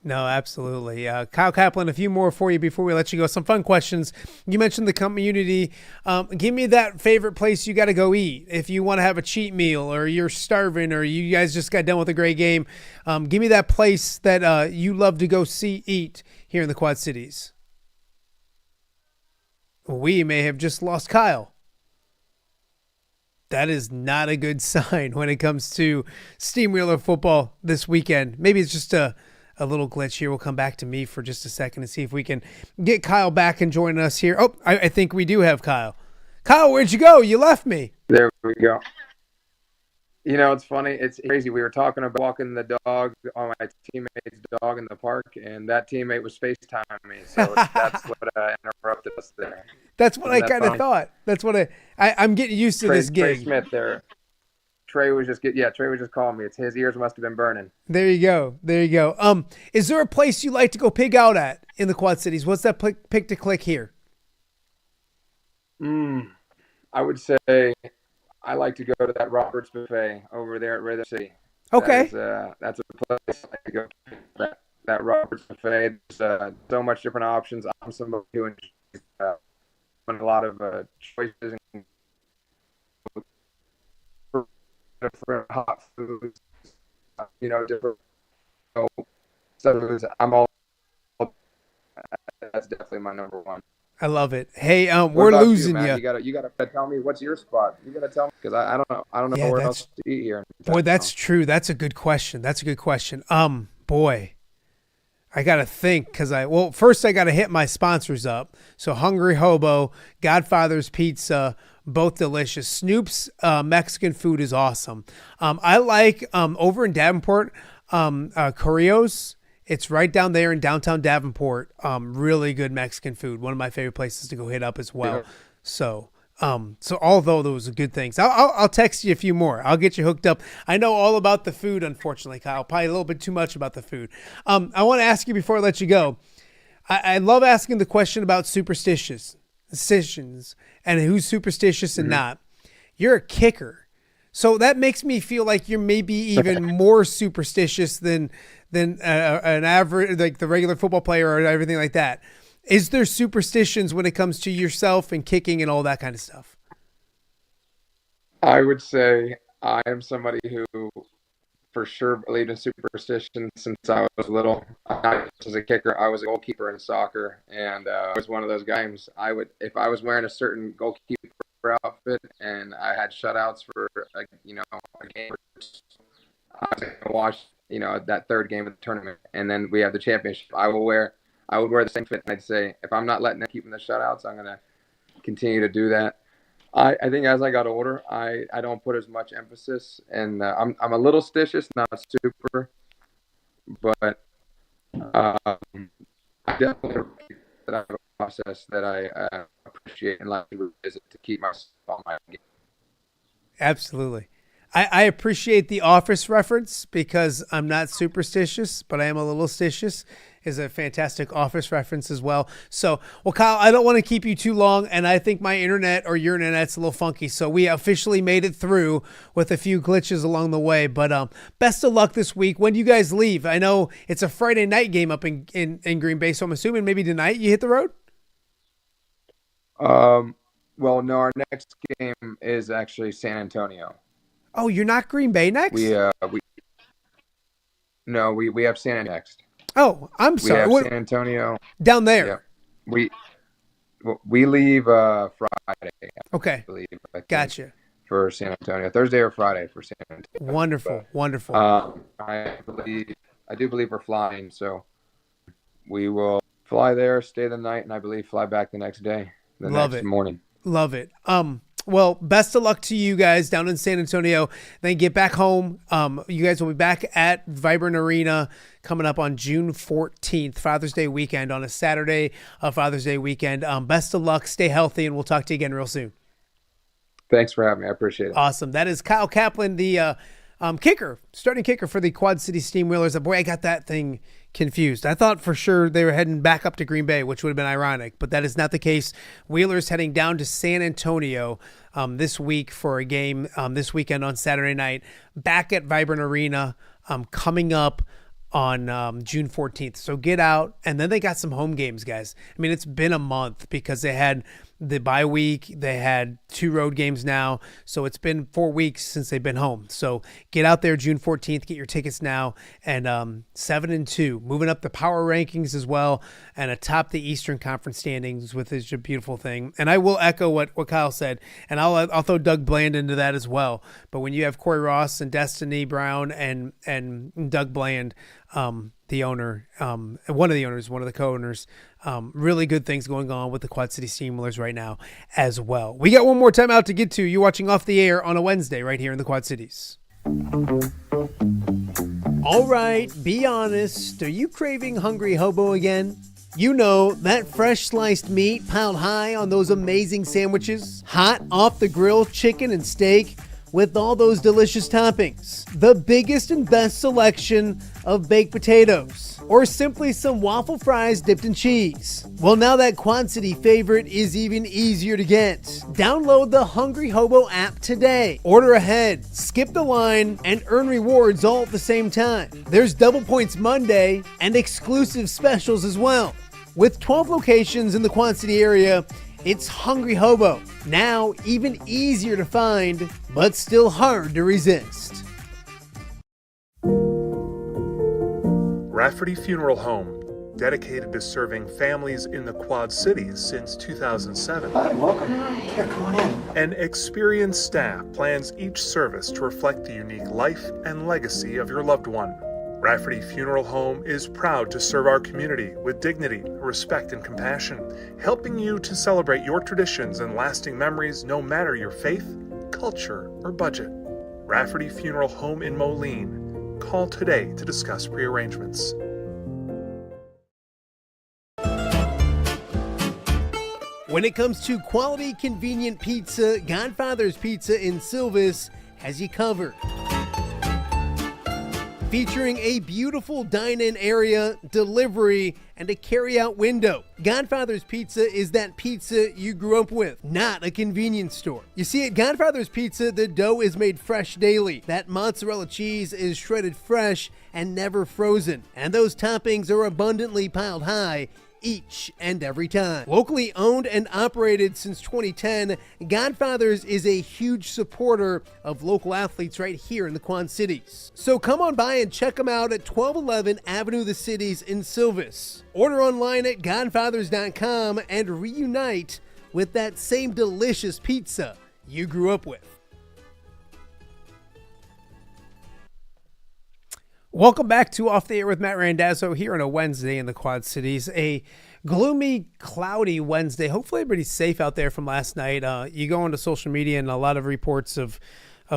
Speaker 2: No, absolutely. Kyle Kaplan, a few more for you before we let you go. Some fun questions. You mentioned the community. Give me that favorite place you got to go eat. If you want to have a cheat meal or you're starving or you guys just got done with a great game, give me that place that you love to go eat here in the Quad Cities. We may have just lost Kyle. That is not a good sign when it comes to Steamwheeler football this weekend. Maybe it's just a little glitch here. We'll come back to me for just a second and see if we can get Kyle back and join us here. Oh, I think we do have Kyle. Kyle, where'd you go? You left me.
Speaker 18: There we go. You know, it's funny. It's crazy. We were talking about walking the dog on my teammate's dog in the park, and that teammate was FaceTiming me. So that's what interrupted us there.
Speaker 2: That's what I kind of thought. That's what I'm getting used to this gig.
Speaker 18: Trey Smith there. Trey was just calling me. It's his ears must have been burning.
Speaker 2: There you go. Is there a place you like to go pig out at in the Quad Cities? What's that pick to click here?
Speaker 18: I would say I like to go to that Roberts Buffet over there at Randazzo City.
Speaker 2: Okay.
Speaker 18: That's a place I like to go. That Roberts Buffet. There's so much different options. I'm somebody who enjoys a lot of choices and different hot foods, different foods. That's definitely my number one.
Speaker 2: I love it. Hey, we're losing you.
Speaker 18: You gotta tell me what's your spot. You gotta tell me because I don't know where else to eat here.
Speaker 2: Boy, that's true. That's a good question. Boy, I gotta think because first I gotta hit my sponsors up. So Hungry Hobo, Godfather's Pizza. Both delicious. Snoop's Mexican food is awesome. I like over in Davenport, Correos. It's right down there in downtown Davenport. Really good Mexican food. One of my favorite places to go hit up as well. So although those are good things, I'll text you a few more. I'll get you hooked up. I know all about the food, unfortunately, Kyle. Probably a little bit too much about the food. I want to ask you before I let you go. I love asking the question about superstitions and who's superstitious and not. You're a kicker. So that makes me feel like you're maybe even more superstitious than an average, like the regular football player or everything like that. Is there superstitions when it comes to yourself and kicking and all that kind of stuff?
Speaker 18: I would say I am somebody who for sure believed in superstition since I was little. Not just as a kicker, I was a goalkeeper in soccer, and I was one of those guys. If I was wearing a certain goalkeeper outfit and I had shutouts for a game, I was going to watch that third game of the tournament, and then we have the championship. I would wear the same fit, and I'd say if I'm not letting them keep the shutouts, I'm going to continue to do that. I think as I got older, I don't put as much emphasis, and I'm a little stitious, not super, but I definitely that I have a process that I appreciate and like to revisit to keep myself on my game.
Speaker 2: Absolutely. I appreciate the Office reference because I'm not superstitious, but I am a little stitious. Is a fantastic Office reference as well. So, Kyle, I don't want to keep you too long, and I think my internet or your internet's a little funky. So we officially made it through with a few glitches along the way. But best of luck this week. When do you guys leave? I know it's a Friday night game up in Green Bay, so I'm assuming maybe tonight you hit the road?
Speaker 18: Well, no, our next game is actually San Antonio.
Speaker 2: Oh, you're not Green Bay next?
Speaker 18: We have San Antonio next.
Speaker 2: Oh, I'm sorry.
Speaker 18: We have San Antonio
Speaker 2: down there.
Speaker 18: Yeah. We leave Friday.
Speaker 2: Okay.
Speaker 18: I believe.
Speaker 2: Gotcha.
Speaker 18: For San Antonio, Thursday or Friday for San Antonio.
Speaker 2: Wonderful.
Speaker 18: I do believe we're flying, so we will fly there, stay the night, and I believe fly back the next day, next morning.
Speaker 2: Love it. Well, best of luck to you guys down in San Antonio. Then get back home. You guys will be back at Vibrant Arena coming up on June 14th, Father's Day weekend, on a Saturday of Father's Day weekend. Best of luck. Stay healthy, and we'll talk to you again real soon.
Speaker 18: Thanks for having me. I appreciate it.
Speaker 2: Awesome. That is Kyle Kaplan, the starting kicker for the Quad City Steamwheelers. Boy, I got that thing confused. I thought for sure they were heading back up to Green Bay, which would have been ironic, but that is not the case. Wheelers heading down to San Antonio this week for a game this weekend on Saturday night back at Vibrant Arena coming up on June 14th. So get out. And then they got some home games, guys. I mean, it's been a month because they had the bye week. They had 2 road games now. So it's been 4 weeks since they've been home. So get out there June 14th. Get your tickets now. And 7-2, moving up the power rankings as well and atop the Eastern Conference standings, with is a beautiful thing. And I will echo what Kyle said. And I'll throw Doug Bland into that as well. But when you have Corey Ross and Destiny Brown and Doug Bland, the owner, one of the co-owners, really good things going on with the Quad City Steamwheelers right now as well. We got one more time out to get to. You're watching Off the Air on a Wednesday right here in the Quad Cities. All right, be honest. Are you craving Hungry Hobo again? You know, that fresh sliced meat piled high on those amazing sandwiches, hot off the grill chicken and steak, with all those delicious toppings, the biggest and best selection of baked potatoes, or simply some waffle fries dipped in cheese. Well, now that Quad City favorite is even easier to get. Download the Hungry Hobo app today. Order ahead, skip the line, and earn rewards all at the same time. There's Double Points Monday and exclusive specials as well. With 12 locations in the Quad City area, it's Hungry Hobo, now even easier to find, but still hard to resist.
Speaker 6: Rafferty Funeral Home, dedicated to serving families in the Quad Cities since 2007.
Speaker 7: Hi, welcome. Here, come on in.
Speaker 6: An experienced staff plans each service to reflect the unique life and legacy of your loved one. Rafferty Funeral Home is proud to serve our community with dignity, respect, and compassion, helping you to celebrate your traditions and lasting memories no matter your faith, culture, or budget. Rafferty Funeral Home in Moline. Call today to discuss prearrangements.
Speaker 2: When it comes to quality, convenient pizza, Godfather's Pizza in Silvis has you covered. Featuring a beautiful dine-in area, delivery, and a carry-out window. Godfather's Pizza is that pizza you grew up with, not a convenience store. You see, at Godfather's Pizza, the dough is made fresh daily. That mozzarella cheese is shredded fresh and never frozen. And those toppings are abundantly piled high each and every time. Locally owned and operated since 2010, Godfather's is a huge supporter of local athletes right here in the Quad Cities. So come on by and check them out at 1211 Avenue of the Cities in Silvis. Order online at godfathers.com and reunite with that same delicious pizza you grew up with. Welcome back to Off the Air with Matt Randazzo here on a Wednesday in the Quad Cities. A gloomy, cloudy Wednesday. Hopefully everybody's safe out there from last night. You go onto social media and a lot of reports of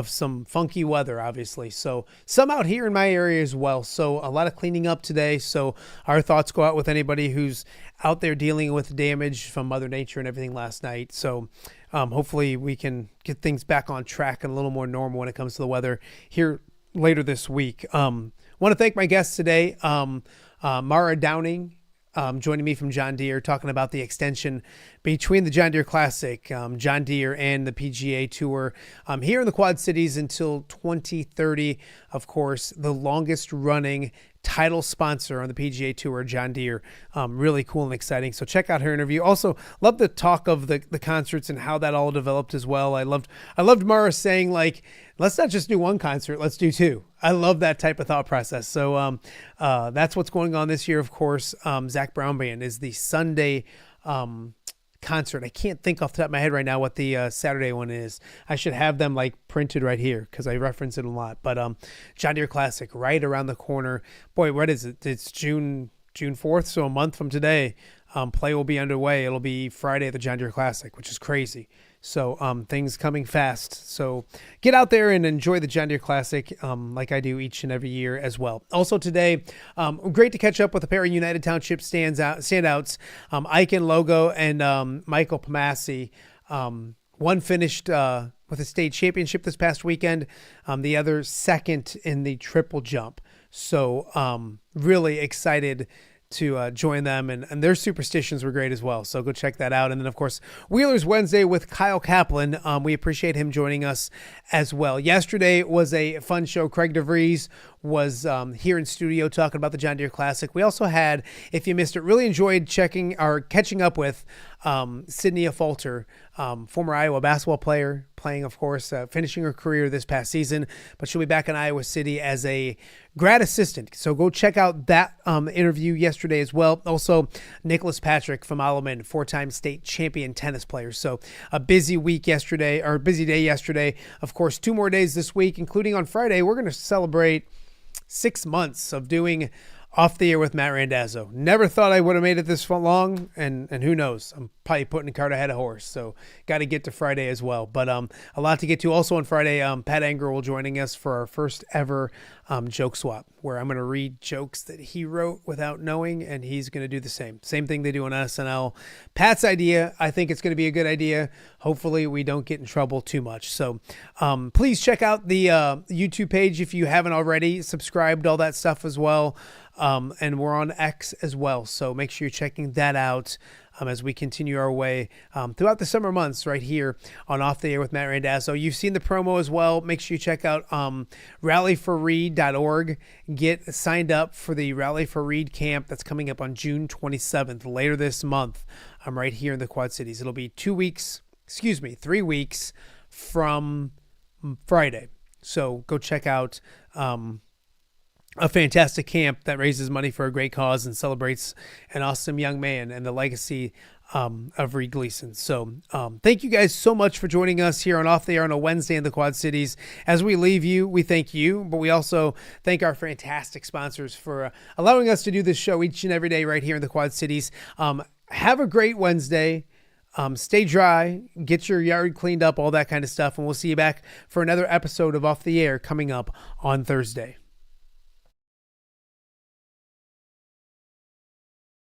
Speaker 2: some funky weather, obviously. So some out here in my area as well. So a lot of cleaning up today. So our thoughts go out with anybody who's out there dealing with damage from Mother Nature and everything last night. So hopefully we can get things back on track and a little more normal when it comes to the weather here later this week. Want to thank my guests today, Mara Downing, joining me from John Deere, talking about the extension between the John Deere Classic, John Deere, and the PGA Tour here in the Quad Cities until 2030. Of course, the longest running title sponsor on the PGA Tour, John Deere. Really cool and exciting. So check out her interview. Also, love the talk of the concerts and how that all developed as well. I loved Mara saying, like, let's not just do one concert, let's do 2. I love that type of thought process. So that's what's going on this year, of course. Zach Brown Band is the Sunday concert. I can't think off the top of my head right now what the Saturday one is. I should have them like printed right here because I reference it a lot. But John Deere Classic right around the corner. Boy, what is it? It's June 4th, so a month from today. Play will be underway. It'll be Friday at the John Deere Classic, which is crazy. So things coming fast. So get out there and enjoy the John Deere Classic like I do each and every year as well. Also today, great to catch up with a pair of United Township standouts, Icone Logo and Michael Kpomassy. One finished with a state championship this past weekend, the other second in the triple jump. So really excited to join them, and their superstitions were great as well. So go check that out. And then, of course, Wheelers Wednesday with Kyle Kaplan. We appreciate him joining us as well. Yesterday was a fun show. Craig DeVries was here in studio talking about the John Deere Classic. We also had, if you missed it, really enjoyed catching up with Sydney Falter, former Iowa basketball player, playing, of course, finishing her career this past season, but she'll be back in Iowa City as a grad assistant. So go check out that interview yesterday as well. Also, Nicholas Patrick from Alleman, four-time state champion tennis player. So a busy day yesterday. Of course, 2 more days this week, including on Friday. We're going to celebrate 6 months of doing Off the Air with Matt Randazzo. Never thought I would have made it this long, and who knows? I'm probably putting a cart ahead of horse, so got to get to Friday as well. But a lot to get to. Also on Friday, Pat Anger will joining us for our first ever joke swap, where I'm going to read jokes that he wrote without knowing, and he's going to do the same. Same thing they do on SNL. Pat's idea, I think it's going to be a good idea. Hopefully we don't get in trouble too much. So please check out the YouTube page if you haven't already. Subscribed, all that stuff as well. And we're on X as well. So make sure you're checking that out as we continue our way throughout the summer months right here on Off the Air with Matt Randazzo. You've seen the promo as well. Make sure you check out rallyforreed.org. Get signed up for the Rally for Reed camp that's coming up on June 27th, later this month. I'm right here in the Quad Cities. It'll be 3 weeks from Friday. So go check out a fantastic camp that raises money for a great cause and celebrates an awesome young man and the legacy of Reed Gleason. So thank you guys so much for joining us here on Off the Air on a Wednesday in the Quad Cities. As we leave you, we thank you, but we also thank our fantastic sponsors for allowing us to do this show each and every day right here in the Quad Cities. Have a great Wednesday. Stay dry, get your yard cleaned up, all that kind of stuff, and we'll see you back for another episode of Off the Air coming up on Thursday.